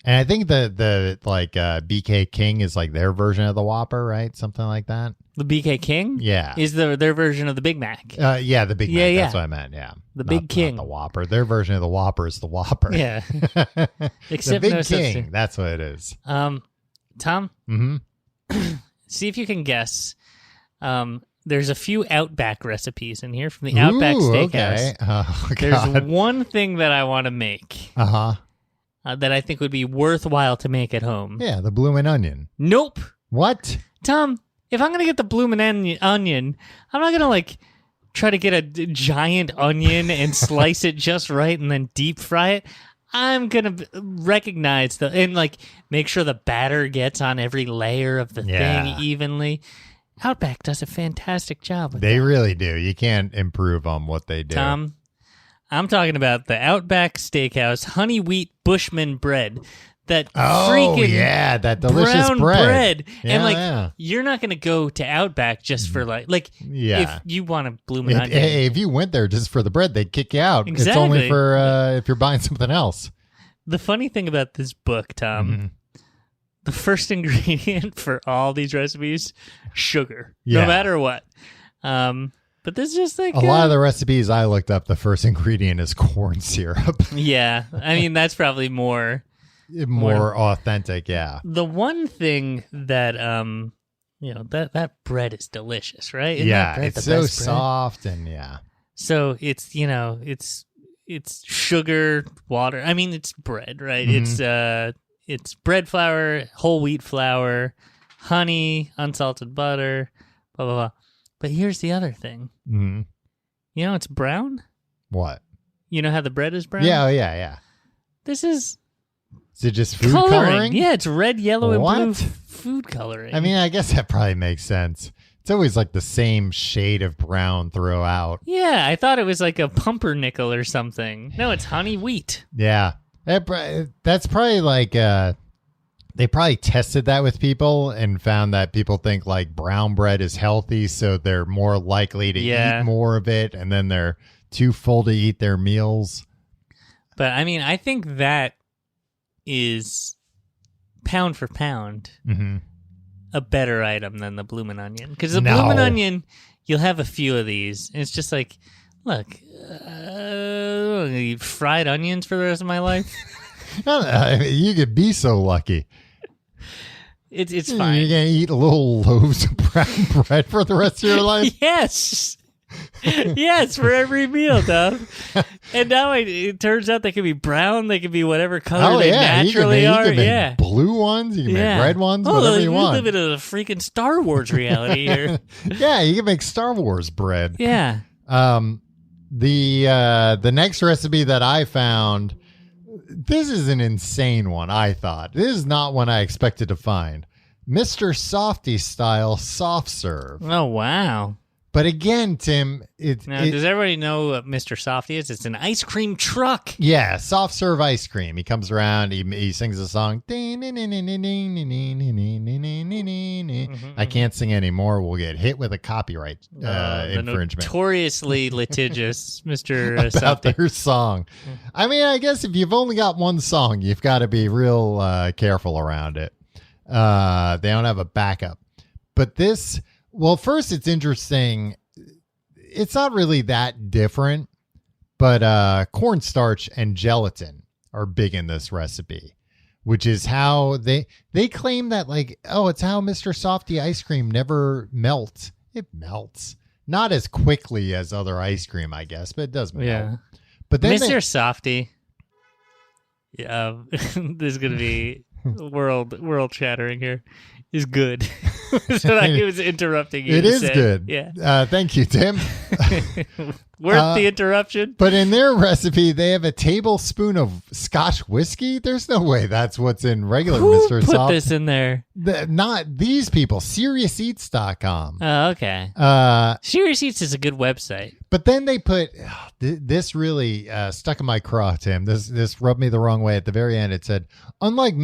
Speaker 2: And I think the BK King is their version of the Whopper, right? Something like that.
Speaker 3: The BK King?
Speaker 2: Yeah.
Speaker 3: Is their version of the Big Mac.
Speaker 2: Yeah, the Big Mac. Yeah. That's what I meant, yeah.
Speaker 3: The Big King.
Speaker 2: Not the Whopper. Their version of the Whopper is the Whopper.
Speaker 3: Yeah. Except
Speaker 2: the Big
Speaker 3: no
Speaker 2: King.
Speaker 3: substitute.
Speaker 2: That's what it is.
Speaker 3: Tom? See if you can guess. There's a few Outback recipes in here from the Outback Steakhouse.
Speaker 2: Okay. Oh,
Speaker 3: There's one thing that I want to make. That I think would be worthwhile to make at home.
Speaker 2: Yeah, the bloomin' onion.
Speaker 3: Nope.
Speaker 2: What?
Speaker 3: Tom, if I'm going to get the bloomin' onion, I'm not going to try to get a giant onion and slice it just right and then deep fry it. I'm going to recognize and make sure the batter gets on every layer of the thing evenly. Outback does a fantastic job with that.
Speaker 2: They really do. You can't improve on what they do.
Speaker 3: Tom, I'm talking about the Outback Steakhouse Honey Wheat Bushman bread. that
Speaker 2: Oh,
Speaker 3: freaking
Speaker 2: yeah, that delicious
Speaker 3: brown
Speaker 2: bread.
Speaker 3: and like
Speaker 2: Yeah.
Speaker 3: you're not gonna go to Outback just for like
Speaker 2: Yeah.
Speaker 3: if you want a bloomin' onion.
Speaker 2: Hey, if you went there just for the bread, they'd kick you out. It's
Speaker 3: Exactly.
Speaker 2: only for if you're buying something else.
Speaker 3: The funny thing about this book, Tom,
Speaker 2: Mm-hmm.
Speaker 3: the first ingredient for all these recipes, sugar,
Speaker 2: Yeah.
Speaker 3: no matter what. But this is just like
Speaker 2: A lot of the recipes I looked up, the first ingredient is corn syrup.
Speaker 3: yeah. I mean, that's probably more.
Speaker 2: More authentic, yeah.
Speaker 3: The one thing that that bread is delicious, right? Isn't that
Speaker 2: Yeah,
Speaker 3: bread
Speaker 2: it's
Speaker 3: the
Speaker 2: so
Speaker 3: best bread?
Speaker 2: soft and yeah.
Speaker 3: So it's it's sugar, water. I mean, it's bread, right?
Speaker 2: Mm-hmm.
Speaker 3: It's bread flour, whole wheat flour, honey, unsalted butter, blah blah blah. But here's the other thing.
Speaker 2: Mm-hmm.
Speaker 3: You know, it's brown.
Speaker 2: What?
Speaker 3: You know how the bread is brown?
Speaker 2: Yeah, yeah.
Speaker 3: This is
Speaker 2: Is it just food
Speaker 3: coloring.
Speaker 2: coloring?
Speaker 3: Yeah, it's red, yellow, and blue
Speaker 2: What?
Speaker 3: food coloring.
Speaker 2: I mean, I guess that probably makes sense. It's always like the same shade of brown throughout.
Speaker 3: yeah, I thought it was like a pumpernickel or something. No, it's honey wheat.
Speaker 2: Yeah. That's probably like they probably tested that with people and found that people think like brown bread is healthy, so they're more likely to eat more of it, and then they're too full to eat their meals.
Speaker 3: But I mean, I think that is pound for pound a better item than the bloomin' onion. Because the bloomin' onion, you'll have a few of these, and it's just like, look, I'm gonna eat fried onions for the rest of my life.
Speaker 2: You could be so lucky.
Speaker 3: It's fine.
Speaker 2: You're gonna eat little loaves of brown bread for the rest of your life.
Speaker 3: Yes. Yes, for every meal, Dove. And now it turns out they can be brown, they can be whatever color they naturally
Speaker 2: you
Speaker 3: are.
Speaker 2: can make
Speaker 3: Yeah.
Speaker 2: blue ones, you can make red ones, whatever you want.
Speaker 3: We live in a freaking Star Wars reality here.
Speaker 2: Yeah, you can make Star Wars bread.
Speaker 3: Yeah.
Speaker 2: The next recipe that I found, this is an insane one, I thought. This is not one I expected to find. Mr. Softy style soft serve.
Speaker 3: Oh, wow.
Speaker 2: But again, Tim,
Speaker 3: does everybody know what Mr. Softy is? It's an ice cream truck.
Speaker 2: Yeah, soft serve ice cream. He comes around, he sings a song. I can't sing anymore. We'll get hit with a copyright infringement.
Speaker 3: The notoriously litigious Mr.
Speaker 2: About
Speaker 3: Softy.
Speaker 2: their song. I mean, I guess if you've only got one song, you've got to be real careful around it. They don't have a backup. But this... Well, first, it's interesting. It's not really that different, but cornstarch and gelatin are big in this recipe, which is how they claim that, like, oh, it's how Mr. Softy ice cream never melts. It melts. Not as quickly as other ice cream, I guess, but it does melt.
Speaker 3: Yeah.
Speaker 2: But then
Speaker 3: Mr. Softy. Yeah, this is going to be world shattering here. Is good. So I was interrupting you.
Speaker 2: It is
Speaker 3: say.
Speaker 2: good.
Speaker 3: Yeah.
Speaker 2: Thank you, Tim.
Speaker 3: Worth the interruption.
Speaker 2: But in their recipe, they have a tablespoon of Scotch whiskey. There's no way that's what's in regular
Speaker 3: Who
Speaker 2: Mr.
Speaker 3: put
Speaker 2: Soft.
Speaker 3: this in there?
Speaker 2: Not these people. SeriousEats.com.
Speaker 3: Oh, okay. Serious Eats is a good website.
Speaker 2: But then they put this really stuck in my craw, Tim. This rubbed me the wrong way. At the very end, it said, unlike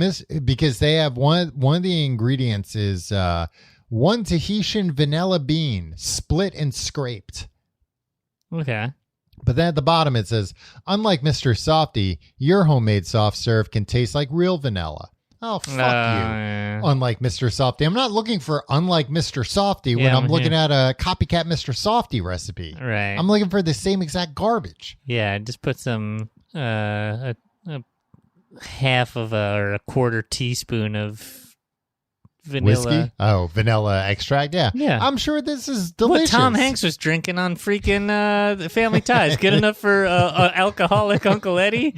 Speaker 2: because they have one of the ingredients is one Tahitian vanilla bean split and scraped.
Speaker 3: Okay.
Speaker 2: But then at the bottom it says, unlike Mr. Softy, your homemade soft serve can taste like real vanilla. Oh, fuck you.
Speaker 3: Yeah.
Speaker 2: Unlike Mr. Softy. I'm not looking for unlike Mr. Softy when I'm looking at a copycat Mr. Softy recipe.
Speaker 3: Right.
Speaker 2: I'm looking for the same exact garbage.
Speaker 3: Yeah, just put some a half of or a quarter teaspoon of vanilla.
Speaker 2: Whiskey? Oh, vanilla extract? Yeah.
Speaker 3: Yeah.
Speaker 2: I'm sure this is delicious.
Speaker 3: What Tom Hanks was drinking on freaking Family Ties. Good enough for alcoholic Uncle Eddie?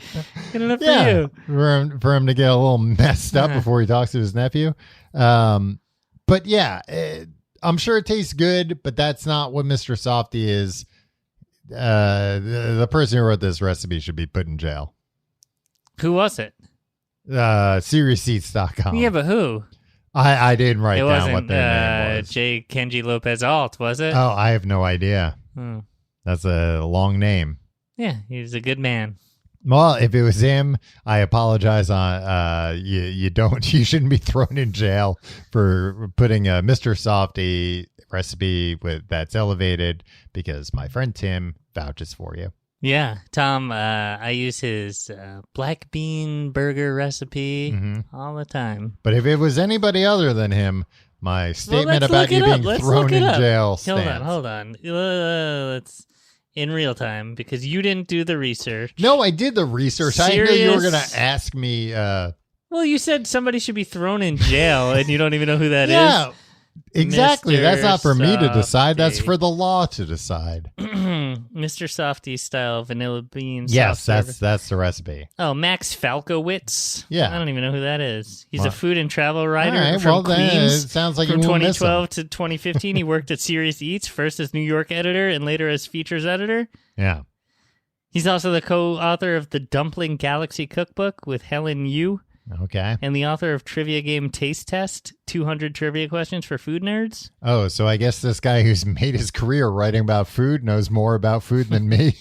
Speaker 3: Good enough for you?
Speaker 2: For him to get a little messed up before he talks to his nephew. But yeah, I'm sure it tastes good, but that's not what Mr. Softy is. The person who wrote this recipe should be put in jail.
Speaker 3: Who was it?
Speaker 2: SeriousEats.com.
Speaker 3: Yeah, but who?
Speaker 2: I didn't write
Speaker 3: It
Speaker 2: down
Speaker 3: wasn't
Speaker 2: what their name was.
Speaker 3: J. Kenji Lopez Alt, was it?
Speaker 2: Oh, I have no idea.
Speaker 3: Hmm.
Speaker 2: That's a long name.
Speaker 3: Yeah, he's a good man.
Speaker 2: Well, if it was him, I apologize. You shouldn't be thrown in jail for putting a Mr. Softy recipe that's elevated, because my friend Tim vouches for you.
Speaker 3: Yeah, Tom, I use his black bean burger recipe all the time.
Speaker 2: But if it was anybody other than him, my statement about you being thrown in jail stands.
Speaker 3: Hold on. Let's in real time, because you didn't do the research.
Speaker 2: No, I did the research. I knew you were going to ask me.
Speaker 3: Well, you said somebody should be thrown in jail, and you don't even know who that is.
Speaker 2: Yeah, exactly.
Speaker 3: Mr.
Speaker 2: That's not for me to decide. That's
Speaker 3: Softy.
Speaker 2: for the law to decide.
Speaker 3: Mr. Softy style vanilla bean.
Speaker 2: Yes,
Speaker 3: soft
Speaker 2: that's the recipe.
Speaker 3: Oh, Max Falkowitz.
Speaker 2: Yeah.
Speaker 3: I don't even know who that is. He's
Speaker 2: Well,
Speaker 3: a food and travel writer
Speaker 2: all right,
Speaker 3: from
Speaker 2: well, then
Speaker 3: Queens.
Speaker 2: it sounds like
Speaker 3: From
Speaker 2: you won't miss
Speaker 3: 2012 to 2015, he worked at Serious Eats, first as New York editor and later as features editor.
Speaker 2: Yeah.
Speaker 3: He's also the co-author of the Dumpling Galaxy Cookbook with Helen Yu,
Speaker 2: Okay.
Speaker 3: and the author of Trivia Game Taste Test, 200 trivia questions for food nerds.
Speaker 2: Oh, so I guess this guy who's made his career writing about food knows more about food than me.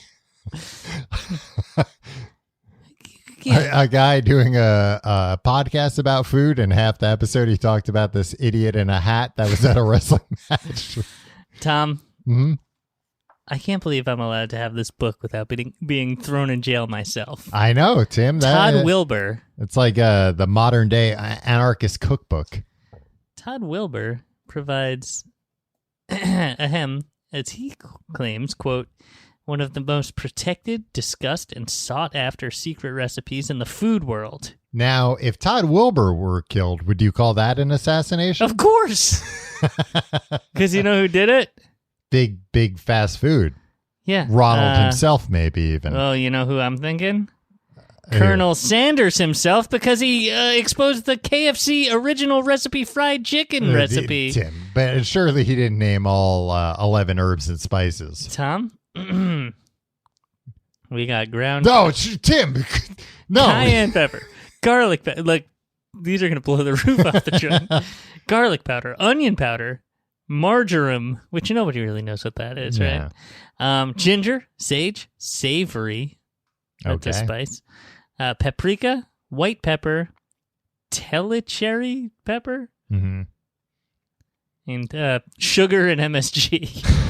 Speaker 2: A guy doing a podcast about food, and half the episode he talked about this idiot in a hat that was at a wrestling match.
Speaker 3: Tom,
Speaker 2: Mm-hmm.
Speaker 3: I can't believe I'm allowed to have this book without being thrown in jail myself.
Speaker 2: I know, Tim.
Speaker 3: Todd Wilbur.
Speaker 2: It's like the modern day anarchist cookbook.
Speaker 3: Todd Wilbur provides, as he claims, quote, one of the most protected, discussed, and sought-after secret recipes in the food world.
Speaker 2: Now, if Todd Wilbur were killed, would you call that an assassination?
Speaker 3: Of course! Because you know who did it?
Speaker 2: Big fast food.
Speaker 3: Yeah.
Speaker 2: Ronald himself, maybe even.
Speaker 3: Well, you know who I'm thinking? Colonel Sanders himself, because he exposed the KFC original recipe fried chicken recipe.
Speaker 2: Tim, but surely he didn't name all 11 herbs and spices.
Speaker 3: Tom, we got ground.
Speaker 2: No, Tim. No.
Speaker 3: Cayenne pepper, garlic pepper. Like, these are going to blow the roof off the joint. Garlic powder, onion powder, marjoram, which nobody really knows what that is,
Speaker 2: Yeah.
Speaker 3: right? Ginger, sage, savory. That's a spice. Paprika, white pepper, telecherry pepper,
Speaker 2: Mm-hmm.
Speaker 3: and sugar and MSG.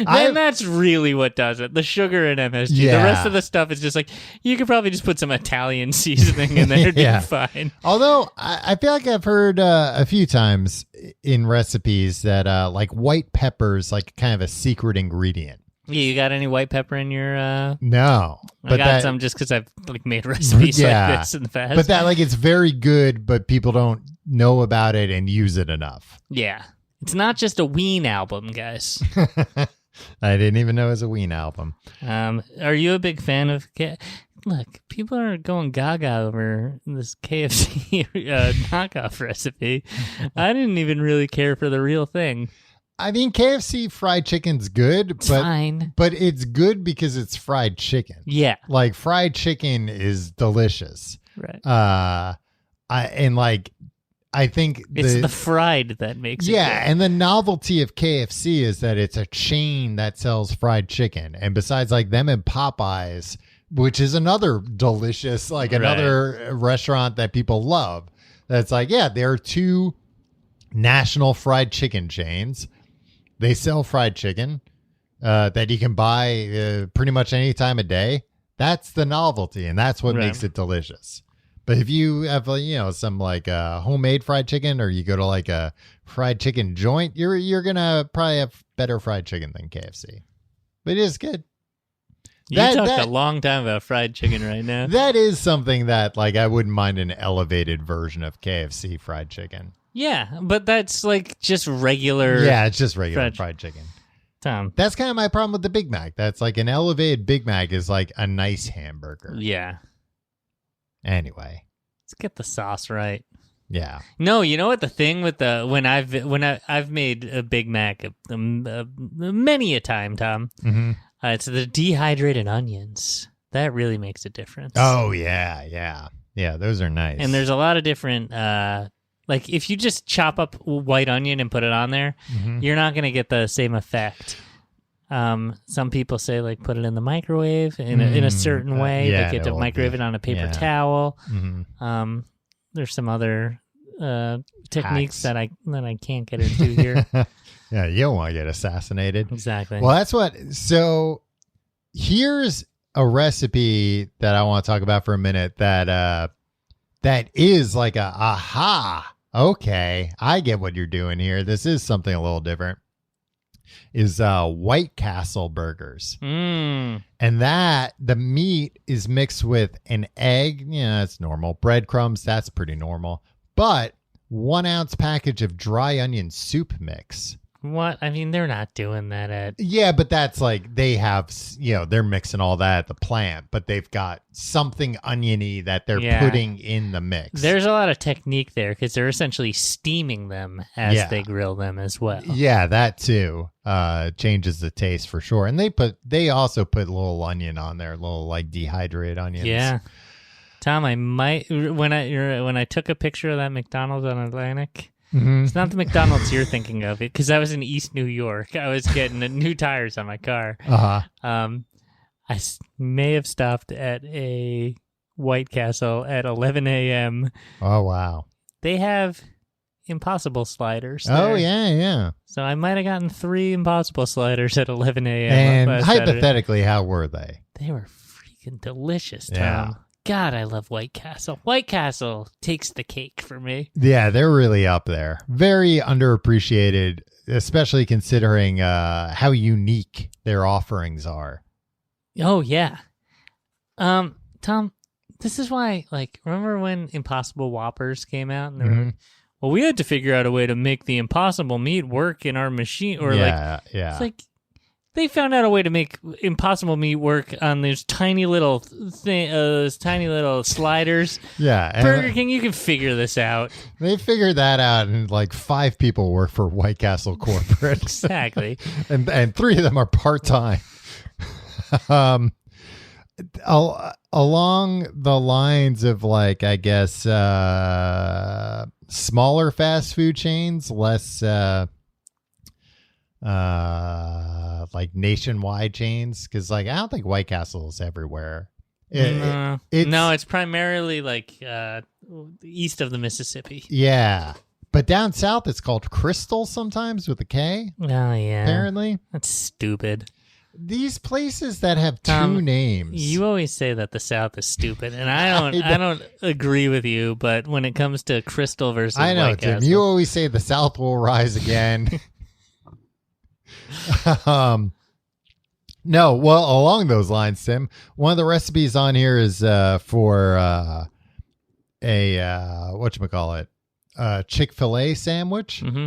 Speaker 3: Then that's really what does it. The sugar and MSG.
Speaker 2: Yeah.
Speaker 3: The rest of the stuff is just like, you could probably just put some Italian seasoning in there. It'd
Speaker 2: Yeah.
Speaker 3: be fine.
Speaker 2: Although I feel like I've heard a few times in recipes that like white pepper's like kind of a secret ingredient.
Speaker 3: Yeah, you got any white pepper in your...
Speaker 2: No.
Speaker 3: I got some just because I've like made recipes like this in the past.
Speaker 2: But that like it's very good, but people don't know about it and use it enough.
Speaker 3: Yeah. It's not just a Ween album, guys.
Speaker 2: I didn't even know it was a Ween album.
Speaker 3: Are you a big fan of... Look, people are going gaga over this KFC knockoff recipe. I didn't even really care for the real thing.
Speaker 2: I mean, KFC fried chicken's good,
Speaker 3: It's fine.
Speaker 2: but it's good because it's fried chicken.
Speaker 3: Yeah.
Speaker 2: Like fried chicken is delicious.
Speaker 3: Right.
Speaker 2: I think
Speaker 3: It's the fried that makes it
Speaker 2: yeah,
Speaker 3: good.
Speaker 2: and the novelty of KFC is that it's a chain that sells fried chicken, and besides like them and Popeyes, which is another delicious another restaurant that people love. That's like there are two national fried chicken chains. They sell fried chicken that you can buy pretty much any time of day. That's the novelty, and that's what makes it delicious. But if you have some homemade fried chicken, or you go to like a fried chicken joint, you're gonna probably have better fried chicken than KFC. But it is good.
Speaker 3: You talked a long time about fried chicken right now.
Speaker 2: That is something that I wouldn't mind an elevated version of KFC fried chicken.
Speaker 3: Yeah, but that's like just regular.
Speaker 2: Yeah, it's just regular fried chicken.
Speaker 3: Tom.
Speaker 2: That's kind of my problem with the Big Mac. That's like an elevated Big Mac is like a nice hamburger.
Speaker 3: Yeah.
Speaker 2: Anyway,
Speaker 3: let's get the sauce right.
Speaker 2: Yeah.
Speaker 3: No, you know what the thing with when I've made a Big Mac many a time, Tom.
Speaker 2: Mm-hmm.
Speaker 3: It's the dehydrated onions that really makes a difference.
Speaker 2: Oh yeah. Those are nice.
Speaker 3: And there's a lot of different. Like if you just chop up white onion and put it on there, you're not going to get the same effect. Some people say like put it in the microwave in a certain way. Like you have to microwave it on a paper towel. Mm-hmm. There's some other techniques that I can't get into here.
Speaker 2: Yeah, you don't want to get assassinated.
Speaker 3: Exactly.
Speaker 2: Well, that's what. So here's a recipe that I want to talk about for a minute. That is like a aha. Okay, I get what you're doing here. This is something a little different. Is White Castle burgers. And that the meat is mixed with an egg. Yeah, that's normal. Breadcrumbs, that's pretty normal. But 1 ounce package of dry onion soup mix.
Speaker 3: What? I mean, they're not doing that at...
Speaker 2: Yeah, but that's like they have, they're mixing all that at the plant, but they've got something oniony that they're putting in the mix. There's
Speaker 3: a lot of technique there because they're essentially steaming them as they grill them as well.
Speaker 2: Yeah, that too changes the taste for sure. And they also put a little onion on there, little like dehydrated onions.
Speaker 3: Yeah. Tom, I might when I took a picture of that McDonald's on Atlantic. Mm-hmm. It's not the McDonald's you're thinking of, it because I was in East New York. I was getting new tires on my car. I may have stopped at a White Castle at 11 a.m.
Speaker 2: Oh wow!
Speaker 3: They have Impossible sliders there.
Speaker 2: Oh yeah.
Speaker 3: So I might have gotten 3 Impossible sliders at 11 a.m.
Speaker 2: And hypothetically, how were they?
Speaker 3: They were freaking delicious, Tom. Yeah. God, I love White Castle. White Castle takes the cake for me.
Speaker 2: Yeah, they're really up there. Very underappreciated, especially considering how unique their offerings are.
Speaker 3: Oh, yeah. Tom, this is why, remember when Impossible Whoppers came out? And they were like, well, we had to figure out a way to make the Impossible meat work in our machine. Or it's like, they found out a way to make Impossible meat work on those tiny little sliders.
Speaker 2: Yeah.
Speaker 3: Burger King, you can figure this out.
Speaker 2: They figured that out, and 5 people work for White Castle corporate.
Speaker 3: Exactly.
Speaker 2: and 3 of them are part-time. Along the lines of I guess smaller fast food chains, less nationwide chains, because I don't think White Castle is everywhere.
Speaker 3: It's primarily east of the Mississippi.
Speaker 2: Yeah, but down south it's called Crystal sometimes with a K.
Speaker 3: Oh yeah,
Speaker 2: apparently
Speaker 3: that's stupid.
Speaker 2: These places that have 2 names.
Speaker 3: You always say that the South is stupid, and I don't agree with you. But when it comes to Crystal versus
Speaker 2: I know,
Speaker 3: White
Speaker 2: Tim,
Speaker 3: Castle,
Speaker 2: you always say the South will rise again. No, well, along those lines, Tim, one of the recipes on here is for a whatchamacallit, Chick-fil-A sandwich.
Speaker 3: Mm-hmm.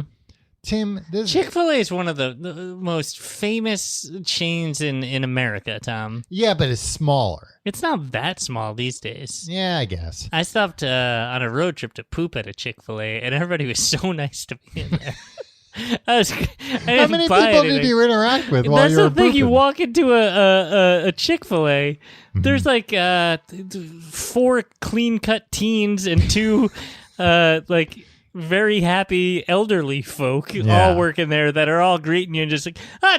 Speaker 2: Tim,
Speaker 3: Chick-fil-A is one of the most famous chains in America, Tom.
Speaker 2: Yeah, but it's smaller.
Speaker 3: It's not that small these days.
Speaker 2: Yeah, I guess.
Speaker 3: I stopped on a road trip to poop at a Chick-fil-A, and everybody was so nice to me in there. How many
Speaker 2: people did you interact with while you were pooping? That's the thing.
Speaker 3: You walk into a Chick-fil-A, there's 4 clean-cut teens and 2 very happy elderly folk all working there that are all greeting you and just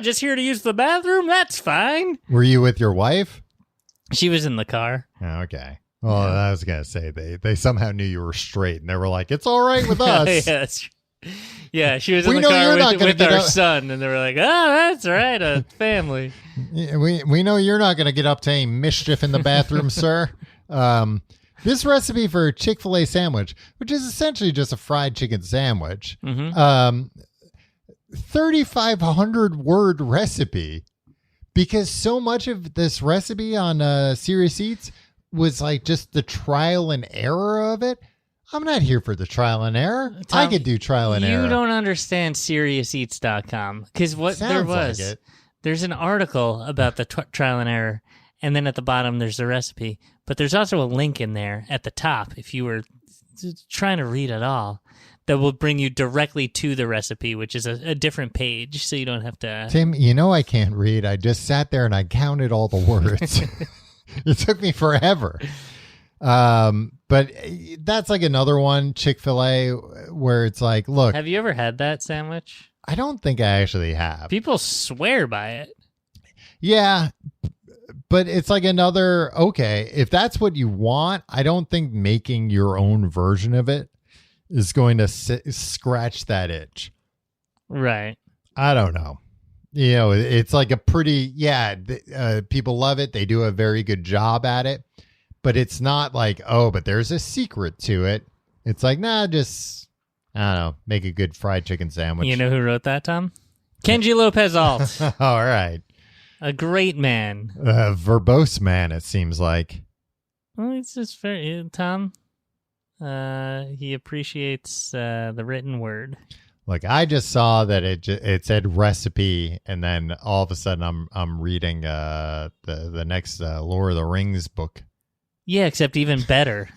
Speaker 3: just here to use the bathroom? That's fine.
Speaker 2: Were you with your wife?
Speaker 3: She was in the car.
Speaker 2: Oh, okay. Well, I was going to say they somehow knew you were straight, and they were like, it's all right with us.
Speaker 3: Yeah, that's true. Yeah, she was in the car with our son, and they were like, that's right, a family.
Speaker 2: Yeah, we know you're not going to get up to any mischief in the bathroom, sir. This recipe for Chick-fil-A sandwich, which is essentially just a fried chicken sandwich, 3,500 word recipe, because so much of this recipe on Serious Eats was just the trial and error of it. I'm not here for the trial and error. Tom, I could do trial and error.
Speaker 3: You don't understand SeriousEats.com, because what there was, there's an article about the trial and error, and then at the bottom there's the recipe. But there's also a link in there at the top, if you were trying to read it all, that will bring you directly to the recipe, which is a different page, so you don't have to...
Speaker 2: Tim, I can't read. I just sat there and I counted all the words. It took me forever. But that's another one, Chick-fil-A, where it's look...
Speaker 3: Have you ever had that sandwich?
Speaker 2: I don't think I actually have.
Speaker 3: People swear by it.
Speaker 2: Yeah, but it's like another, okay, if that's what you want, I don't think making your own version of it is going to scratch that itch.
Speaker 3: Right.
Speaker 2: I don't know. You know, it's like a pretty, people love it. They do a very good job at it. But it's not like, oh, but there's a secret to it. It's like, nah, just, I don't know, make a good fried chicken sandwich.
Speaker 3: You know who wrote that, Tom? Kenji Lopez Alt.
Speaker 2: All right.
Speaker 3: A great man.
Speaker 2: A verbose man, it seems like.
Speaker 3: Well, it's just very, Tom, he appreciates the written word.
Speaker 2: Like, I just saw that it said recipe, and then all of a sudden I'm reading the next Lord of the Rings book.
Speaker 3: Yeah, except even better.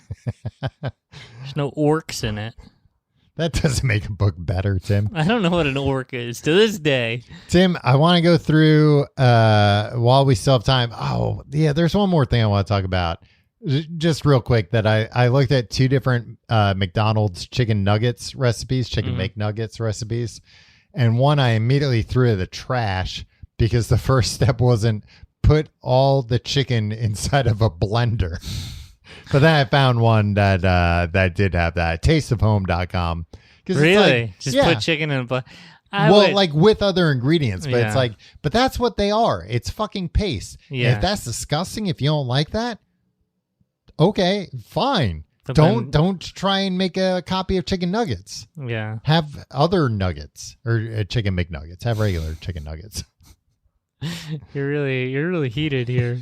Speaker 3: There's no orcs in it.
Speaker 2: That doesn't make a book better, Tim.
Speaker 3: I don't know what an orc is to this day.
Speaker 2: Tim, I want to go through while we still have time. Oh, yeah, there's one more thing I want to talk about. Just real quick, that I looked at 2 different McDonald's chicken nuggets recipes, chicken McNuggets recipes. And one I immediately threw in the trash because the first step wasn't put all the chicken inside of a blender. But then I found one that did have that, tasteofhome.com.
Speaker 3: Really?
Speaker 2: Like,
Speaker 3: just put chicken in a blender?
Speaker 2: Like with other ingredients, but
Speaker 3: Yeah.
Speaker 2: it's like, but that's what they are. It's fucking paste.
Speaker 3: Yeah.
Speaker 2: And if that's disgusting, if you don't like that, okay, fine.
Speaker 3: But
Speaker 2: Don't try and make a copy of chicken nuggets.
Speaker 3: Yeah.
Speaker 2: Have other nuggets or chicken McNuggets. Have regular chicken nuggets.
Speaker 3: You're really heated here.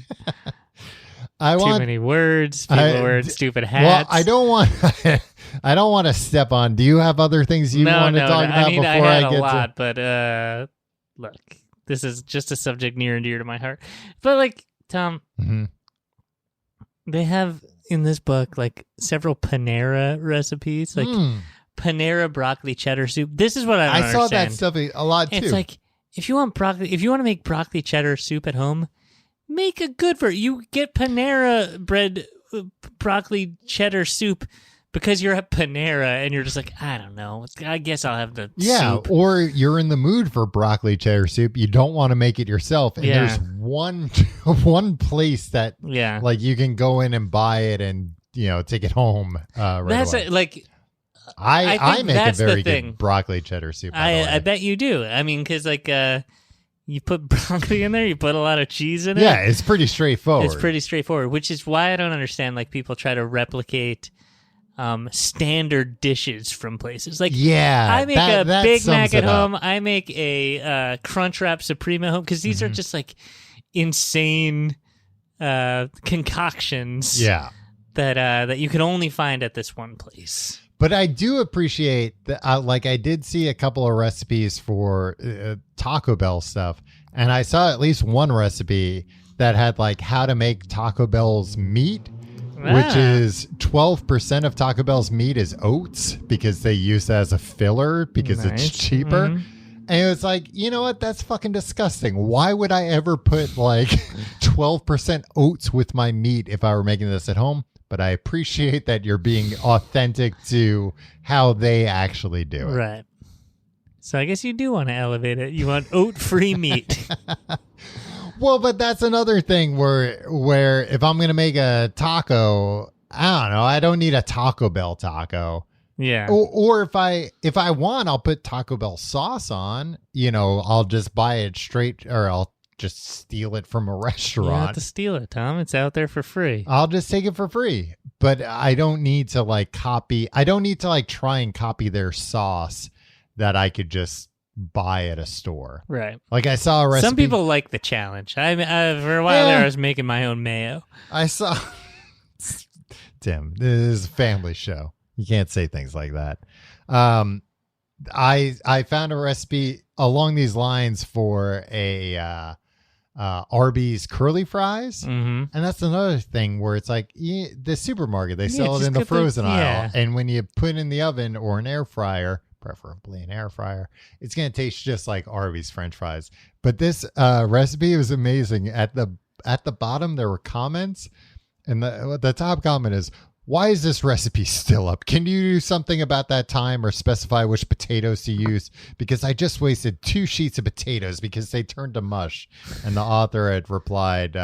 Speaker 2: I
Speaker 3: Too
Speaker 2: want
Speaker 3: many words. People wearing stupid hats.
Speaker 2: Well, I don't want to step on. Do you have other things you want to talk about before
Speaker 3: I had
Speaker 2: get
Speaker 3: a lot, but look, this is just a subject near and dear to my heart. But like, Tom, they have in this book like several Panera recipes, like Panera broccoli cheddar soup. This is what I don't
Speaker 2: I saw
Speaker 3: understand.
Speaker 2: that stuff a lot too.
Speaker 3: It's like if you want to make broccoli cheddar soup at home, make a good you get Panera bread broccoli cheddar soup because you're at Panera and you're just like, I don't know, I guess I'll have the soup.
Speaker 2: Or you're in the mood for broccoli cheddar soup. You don't want to make it yourself, and there's one place that like you can go in and buy it and take it home. Right away. I make a very good broccoli cheddar soup.
Speaker 3: I bet you do. I mean, because like you put broccoli in there, you put a lot of cheese in it.
Speaker 2: Yeah, it's pretty straightforward.
Speaker 3: It's pretty straightforward, which is why I don't understand like people try to replicate standard dishes from places. Like, I make a Big Mac at home. I make a Crunchwrap Supreme at home because these are just like insane concoctions.
Speaker 2: Yeah,
Speaker 3: that you can only find at this one place.
Speaker 2: But I do appreciate that. Like, I did see a couple of recipes for Taco Bell stuff, and I saw at least one recipe that had like how to make Taco Bell's meat, which is 12% of Taco Bell's meat is oats because they use that as a filler because it's cheaper. And it was like, you know what? That's fucking disgusting. Why would I ever put like 12% oats with my meat if I were making this at home? But I appreciate that you're being authentic to how they actually do it.
Speaker 3: Right. So I guess you do want to elevate it. You want oat-free meat.
Speaker 2: Well, but that's another thing where if I'm going to make a taco, I don't know, I don't need a Taco Bell taco.
Speaker 3: Yeah.
Speaker 2: Or if I want, I'll put Taco Bell sauce on. I'll just buy it straight, or I'll just steal it from a restaurant.
Speaker 3: You don't have to steal it, Tom. It's out there for free.
Speaker 2: I'll just take it for free. But I don't need to I don't need to try and copy their sauce that I could just buy at a store.
Speaker 3: Right.
Speaker 2: Like, I saw a recipe.
Speaker 3: Some people like the challenge. For a while there, I was making my own mayo.
Speaker 2: I saw Tim, this is a family show. You can't say things like that. I found a recipe along these lines for a Arby's curly fries. And that's another thing where it's like the supermarket, they sell it in the frozen aisle. And when you put it in the oven or an air fryer, preferably an air fryer, it's going to taste just like Arby's French fries. But this recipe was amazing. At the bottom, there were comments. And the top comment is, Why is this recipe still up? Can you do something about that time or specify which potatoes to use? Because I just wasted 2 sheets of potatoes because they turned to mush. And the author had replied,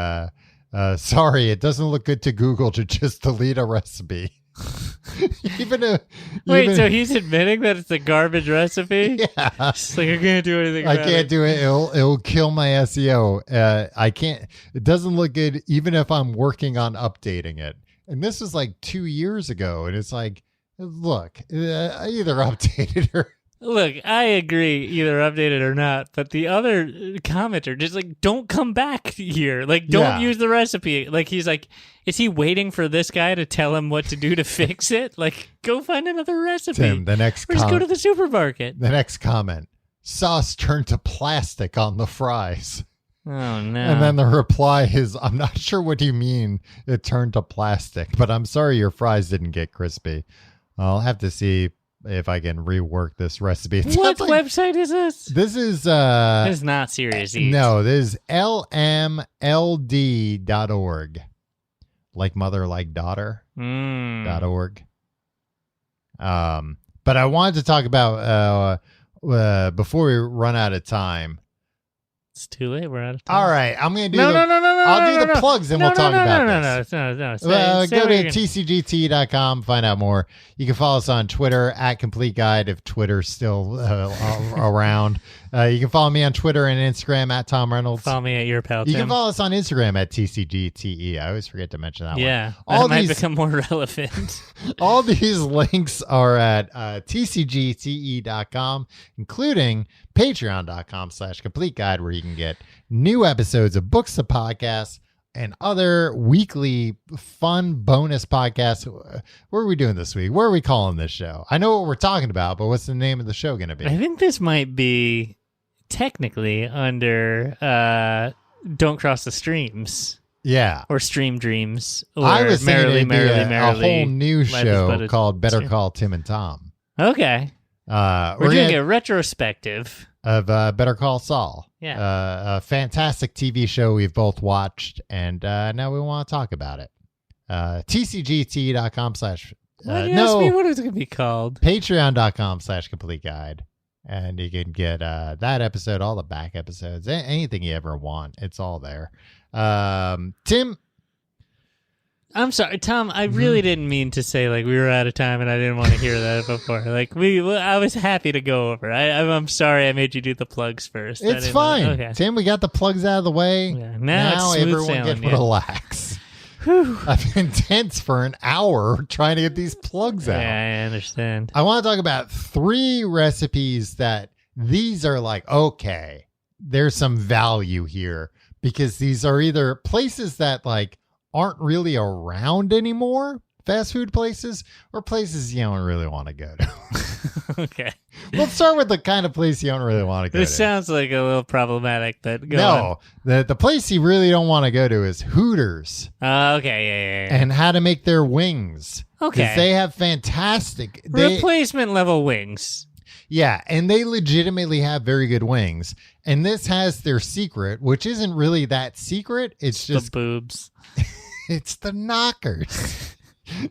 Speaker 2: sorry, it doesn't look good to Google to just delete a recipe.
Speaker 3: Wait, so he's admitting that it's a garbage recipe?
Speaker 2: Yeah.
Speaker 3: It's like, I can't do anything about it.
Speaker 2: I can't do it. It'll kill my SEO. I can't. It doesn't look good even if I'm working on updating it. And this was like 2 years ago. And it's like, look, I either updated or...
Speaker 3: Look, I agree, either updated or not. But the other commenter just like, don't come back here. Like, don't use the recipe. Like, he's like, is he waiting for this guy to tell him what to do to fix it? Like, go find another recipe.
Speaker 2: Tim, the next
Speaker 3: or just go to the supermarket.
Speaker 2: The next comment, sauce turned to plastic on the fries.
Speaker 3: Oh, no.
Speaker 2: And then the reply is, I'm not sure what you mean it turned to plastic, but I'm sorry your fries didn't get crispy. I'll have to see if I can rework this recipe.
Speaker 3: What website is this?
Speaker 2: This is
Speaker 3: this is not Serious Eats.
Speaker 2: No, this is lmld.org. Like mother, like daughter. .org. But I wanted to talk about before we run out of time.
Speaker 3: It's too late. We're out of time.
Speaker 2: All right. I'm going to do
Speaker 3: No.
Speaker 2: I'll do the plugs and we'll talk about this.
Speaker 3: No.
Speaker 2: Go to tcgt.com, find out more. You can follow us on Twitter at Complete Guide if Twitter's still around. You can follow me on Twitter and Instagram at Tom Reynolds.
Speaker 3: Follow me at your pal
Speaker 2: You
Speaker 3: Tim.
Speaker 2: can follow us on Instagram at TCGTE. I always forget to mention that one.
Speaker 3: Yeah, that might become more relevant.
Speaker 2: All these links are at tcgte.com, including patreon.com/complete guide, where you can get new episodes of Books to Podcasts and other weekly fun bonus podcasts. What are we doing this week? What are we calling this show? I know what we're talking about, but what's the name of the show going to be?
Speaker 3: I think this might be technically under Don't Cross the Streams.
Speaker 2: Yeah.
Speaker 3: Or Stream Dreams. Or
Speaker 2: I was thinking
Speaker 3: Merrily,
Speaker 2: a whole new
Speaker 3: Life is
Speaker 2: show
Speaker 3: but a
Speaker 2: called Better
Speaker 3: Dream.
Speaker 2: Call Tim and Tom.
Speaker 3: Okay.
Speaker 2: We're
Speaker 3: doing a retrospective
Speaker 2: of Better Call Saul.
Speaker 3: Yeah.
Speaker 2: A fantastic TV show we've both watched, and now we want to talk about it. tcgt.com/
Speaker 3: Why do you ask me what it's going to be called?
Speaker 2: patreon.com/complete guide. And you can get that episode, all the back episodes, anything you ever want. It's all there. Tim.
Speaker 3: I'm sorry, Tom. I really didn't mean to say like we were out of time, and I didn't want to hear that before. Like I was happy to go over. I'm sorry I made you do the plugs first.
Speaker 2: It's fine,
Speaker 3: okay.
Speaker 2: Tim. We got the plugs out of the way.
Speaker 3: Yeah, now it's smooth
Speaker 2: everyone
Speaker 3: sailing,
Speaker 2: can relax. I've been tense for an hour trying to get these plugs out.
Speaker 3: Yeah, I understand.
Speaker 2: I want to talk about 3 recipes that these are like, okay, there's some value here, because these are either places that like aren't really around anymore, fast food places, or places you don't really want to go to.
Speaker 3: Okay.
Speaker 2: Let's start with the kind of place you don't really want to go to.
Speaker 3: This sounds like a little problematic, but go
Speaker 2: on. The place you really don't want to go to is Hooters.
Speaker 3: Okay, yeah.
Speaker 2: And how to make their wings.
Speaker 3: Okay.
Speaker 2: Because they have fantastic...
Speaker 3: replacement level wings.
Speaker 2: Yeah, and they legitimately have very good wings. And this has their secret, which isn't really that secret. It's just...
Speaker 3: the boobs.
Speaker 2: It's the knockers.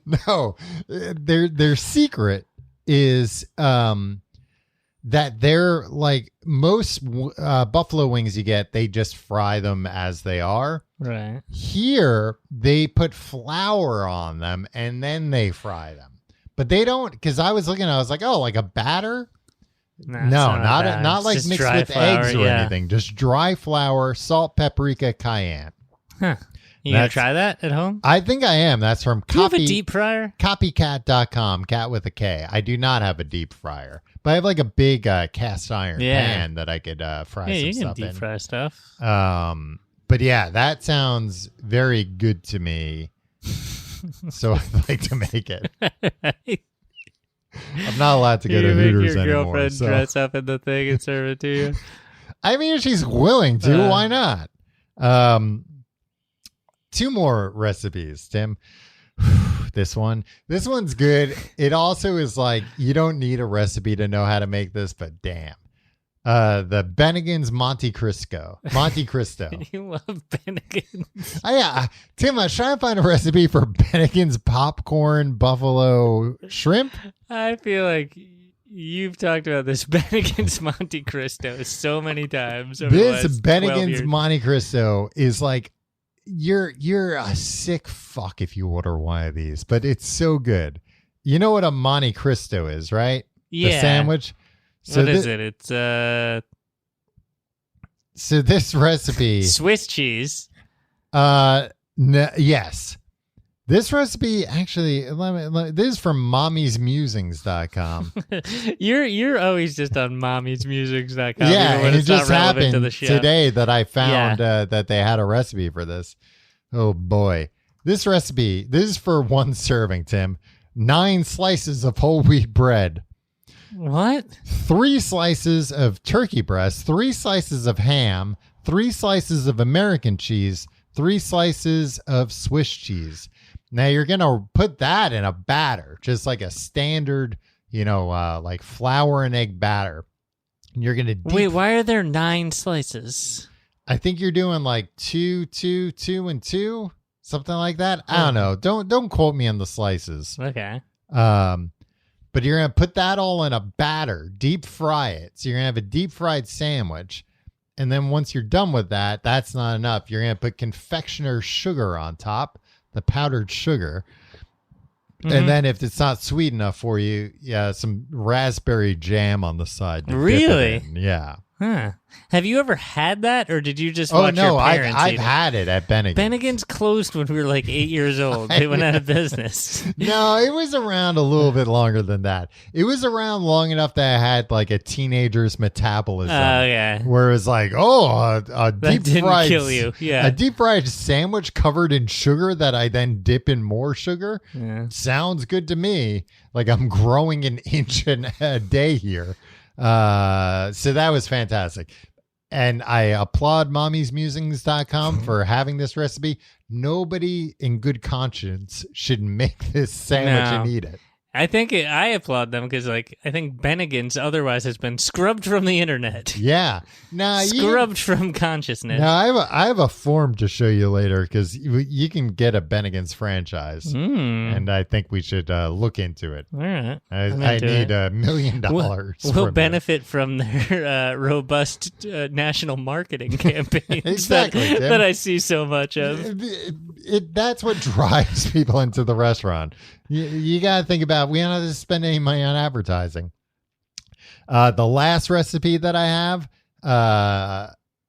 Speaker 2: No, their secret is that they're like most buffalo wings you get, they just fry them as they are.
Speaker 3: Right.
Speaker 2: Here, they put flour on them and then they fry them. But they don't, because I was looking, I was like, oh, like a batter?
Speaker 3: Nah,
Speaker 2: no, not like
Speaker 3: just
Speaker 2: mixed with
Speaker 3: flour,
Speaker 2: eggs or anything. Just dry flour, salt, paprika, cayenne.
Speaker 3: Huh. You gonna try that at home?
Speaker 2: I think I am. That's from
Speaker 3: Do you have a deep fryer?
Speaker 2: Copycat.com, cat with a K. I do not have a deep fryer, but I have like a big cast iron pan that I could fry some stuff in. Yeah, you can
Speaker 3: deep fry stuff.
Speaker 2: But yeah, that sounds very good to me. So I'd like to make it. I'm not allowed to go to Hooters anymore.
Speaker 3: Your girlfriend dress up in the thing and serve it to you?
Speaker 2: I mean, if she's willing to, why not? 2 more recipes, Tim. This one's good. It also is like, you don't need a recipe to know how to make this, but damn. The Bennigan's Monte Cristo.
Speaker 3: You love Bennigan's.
Speaker 2: Yeah, Tim, I was trying to find a recipe for Bennigan's popcorn buffalo shrimp.
Speaker 3: I feel like you've talked about this Bennigan's Monte Cristo so many times.
Speaker 2: This Bennigan's Monte Cristo is like, you're a sick fuck if you order one of these, but it's so good. You know what a Monte Cristo is, right?
Speaker 3: Yeah.
Speaker 2: The sandwich.
Speaker 3: So what is it? It's
Speaker 2: so this recipe
Speaker 3: Swiss cheese.
Speaker 2: Yes. This recipe actually this is from mommysmusings.com.
Speaker 3: You're always just on mommysmusings.com.
Speaker 2: Yeah, and it just happened
Speaker 3: to
Speaker 2: today that I found that they had a recipe for this. Oh boy. This recipe, this is for one serving, Tim. 9 slices of whole wheat bread.
Speaker 3: What?
Speaker 2: 3 slices of turkey breast, 3 slices of ham, 3 slices of American cheese, 3 slices of Swiss cheese. Now you're going to put that in a batter, just like a standard, like flour and egg batter. And you're going to
Speaker 3: Wait, why are there 9 slices?
Speaker 2: I think you're doing like 2, 2, 2, and 2, something like that. I don't know. Don't quote me on the slices.
Speaker 3: Okay.
Speaker 2: But you're going to put that all in a batter, deep fry it. So you're going to have a deep fried sandwich. And then once you're done with that, that's not enough. You're going to put confectioner's sugar on top, the powdered sugar. Mm-hmm. And then if it's not sweet enough for you, some raspberry jam on the side.
Speaker 3: Really?
Speaker 2: Yeah.
Speaker 3: Huh. Have you ever had that, or did you just watch your parents
Speaker 2: I've
Speaker 3: eat
Speaker 2: had it at Bennigan's.
Speaker 3: Bennigan's closed when we were like 8 years old. They went out of business.
Speaker 2: No, it was around a little bit longer than that. It was around long enough that I had like a teenager's metabolism.
Speaker 3: Oh, yeah.
Speaker 2: Where it was like, a deep fried,
Speaker 3: kill you. Yeah.
Speaker 2: A deep fried sandwich covered in sugar that I then dip in more sugar.
Speaker 3: Yeah.
Speaker 2: Sounds good to me. Like I'm growing an inch a day here. So that was fantastic. And I applaud mommysmusings.com for having this recipe. Nobody in good conscience should make this sandwich and eat it.
Speaker 3: I think I applaud them because, I think Bennigan's otherwise has been scrubbed from the internet.
Speaker 2: Yeah.
Speaker 3: Scrubbed from consciousness.
Speaker 2: Now, I have a form to show you later because you can get a Bennigan's franchise. And I think we should look into it.
Speaker 3: All right.
Speaker 2: I need $1 million.
Speaker 3: We'll benefit from their robust national marketing campaigns
Speaker 2: exactly,
Speaker 3: that I see so much of.
Speaker 2: That's what drives people into the restaurant. You got to think about, we don't have to spend any money on advertising. The last recipe that I have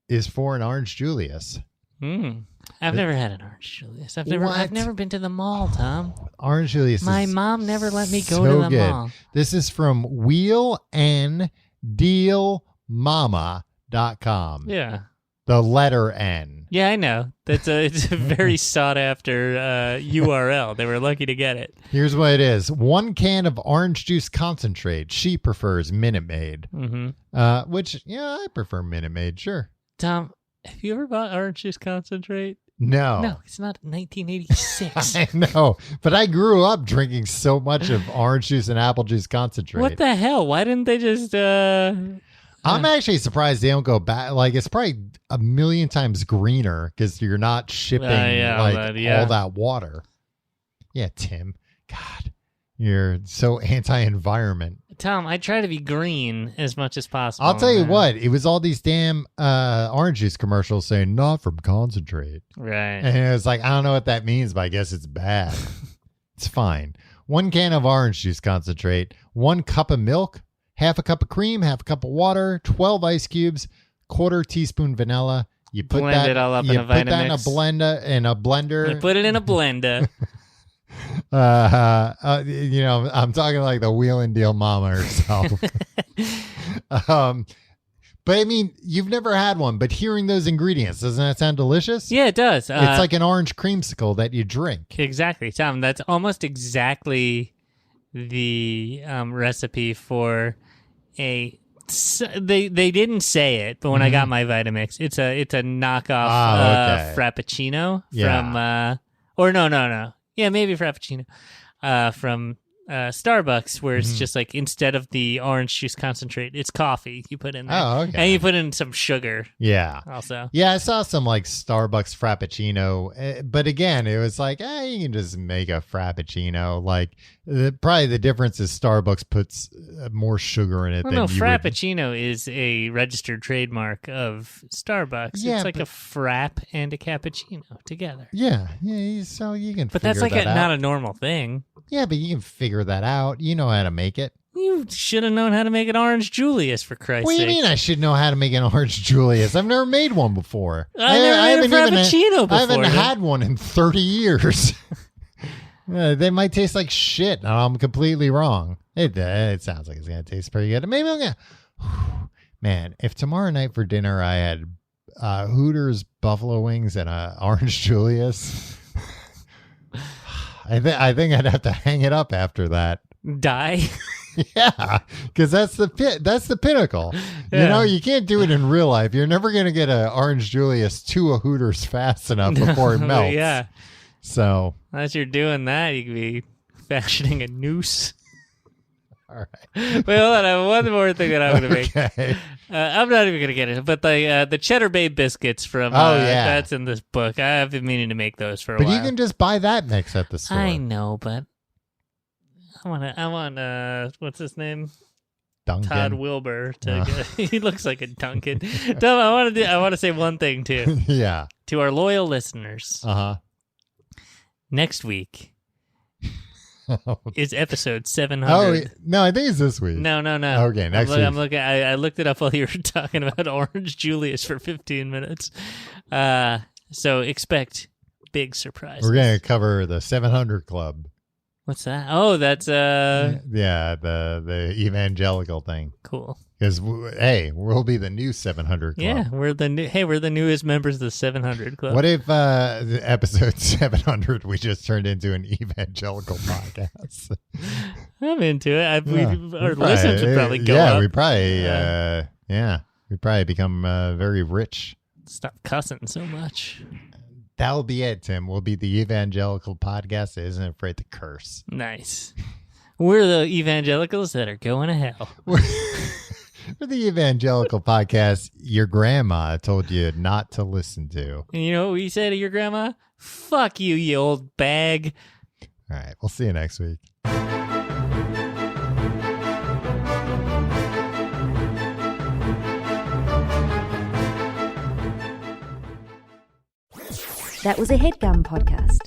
Speaker 2: is for an Orange Julius.
Speaker 3: I've never had an Orange Julius. I've never been to the mall, Tom.
Speaker 2: Orange Julius.
Speaker 3: My mom never let me go to the mall.
Speaker 2: This is from wheelanddealmama.com.
Speaker 3: Yeah.
Speaker 2: The letter N.
Speaker 3: Yeah, I know. It's a very sought after URL. They were lucky to get it.
Speaker 2: Here's what it is: 1 can of orange juice concentrate. She prefers Minute Maid. Mm-hmm. Which, I prefer Minute Maid. Sure.
Speaker 3: Tom, have you ever bought orange juice concentrate?
Speaker 2: No,
Speaker 3: it's not 1986.
Speaker 2: I know, but I grew up drinking so much of orange juice and apple juice concentrate.
Speaker 3: What the hell? Why didn't they just?
Speaker 2: I'm actually surprised they don't go back. Like, it's probably a million times greener because you're not shipping all that water. Yeah, Tim. God, you're so anti-environment.
Speaker 3: Tom, I try to be green as much as possible.
Speaker 2: I'll tell you what, it was all these damn orange juice commercials saying not from concentrate.
Speaker 3: Right.
Speaker 2: And it was like, I don't know what that means, but I guess it's bad. It's fine. 1 can of orange juice concentrate, 1 cup of milk, half a cup of cream, half a cup of water, 12 ice cubes, 1/4 teaspoon vanilla. You put
Speaker 3: blend it all up in a Vitamix.
Speaker 2: You put that in a blender.
Speaker 3: You put it in a blender.
Speaker 2: I'm talking like the wheel and deal mama herself. But I mean, you've never had one, but hearing those ingredients, doesn't that sound delicious?
Speaker 3: Yeah, it does.
Speaker 2: It's like an orange creamsicle that you drink.
Speaker 3: Exactly, Tom. That's almost exactly the recipe for a. They didn't say it, but when I got my Vitamix, it's a knockoff Frappuccino from no. Yeah, maybe Frappuccino from Starbucks, where it's just like instead of the orange juice concentrate, it's coffee you put in there.
Speaker 2: Oh, okay.
Speaker 3: And you put in some sugar.
Speaker 2: Yeah.
Speaker 3: Also.
Speaker 2: Yeah, I saw some like Starbucks Frappuccino, but again, it was like, you can just make a Frappuccino. Like, probably the difference is Starbucks puts more sugar in it than you
Speaker 3: Frappuccino is a registered trademark of Starbucks.
Speaker 2: Yeah,
Speaker 3: it's like a frap and a cappuccino together.
Speaker 2: Yeah, so you can.
Speaker 3: But that's like not a normal thing.
Speaker 2: Yeah, but you can figure that out. You know how to make it.
Speaker 3: You should have known how to make an Orange Julius, for Christ's sake.
Speaker 2: What do you mean I should know how to make an Orange Julius? I've never made one before.
Speaker 3: I never made a Frappuccino before.
Speaker 2: I haven't had one in 30 years. They might taste like shit, and I'm completely wrong. It sounds like it's going to taste pretty good. Maybe I'm going to... Man, if tomorrow night for dinner I had Hooters buffalo wings and an Orange Julius... I think I'd have to hang it up after that.
Speaker 3: Die?
Speaker 2: Yeah, because that's the pinnacle. Yeah. You know, you can't do it in real life. You're never going to get an Orange Julius to a Hooters fast enough before it melts.
Speaker 3: Yeah.
Speaker 2: So
Speaker 3: as you're doing that, you could be fashioning a noose.
Speaker 2: All right.
Speaker 3: Wait, hold on. I have one more thing that I'm going to make.
Speaker 2: Okay.
Speaker 3: I'm not even going to get it. But the Cheddar Bay biscuits from that's in this book. I have been meaning to make those for a while.
Speaker 2: But you can just buy that mix at the store.
Speaker 3: I know, but I want what's his name?
Speaker 2: Duncan.
Speaker 3: Todd Wilbur he looks like a Duncan. Tom, I want to say one thing too.
Speaker 2: Yeah.
Speaker 3: To our loyal listeners.
Speaker 2: Uh-huh.
Speaker 3: Next week is episode 700.
Speaker 2: Oh, no, I think it's this week.
Speaker 3: No.
Speaker 2: Okay, next week.
Speaker 3: I'm looking. I looked it up while you were talking about Orange Julius for 15 minutes. So expect big surprises.
Speaker 2: We're going to cover the 700 Club.
Speaker 3: What's that? Oh, that's
Speaker 2: yeah, the evangelical thing.
Speaker 3: Cool.
Speaker 2: Because we'll be the new 700 Club.
Speaker 3: Yeah, we're the newest members of the 700 Club.
Speaker 2: What if the episode 700 we just turned into an evangelical podcast?
Speaker 3: I'm into it. Our listeners would probably go up.
Speaker 2: We probably become very rich.
Speaker 3: Stop cussing so much.
Speaker 2: That'll be it, Tim. We'll be the evangelical podcast that isn't afraid to curse.
Speaker 3: Nice. We're the evangelicals that are going to hell.
Speaker 2: We're the evangelical podcast your grandma told you not to listen to.
Speaker 3: And you know what we say to your grandma? Fuck you, you old bag.
Speaker 2: All right. We'll see you next week.
Speaker 1: That was a HeadGum podcast.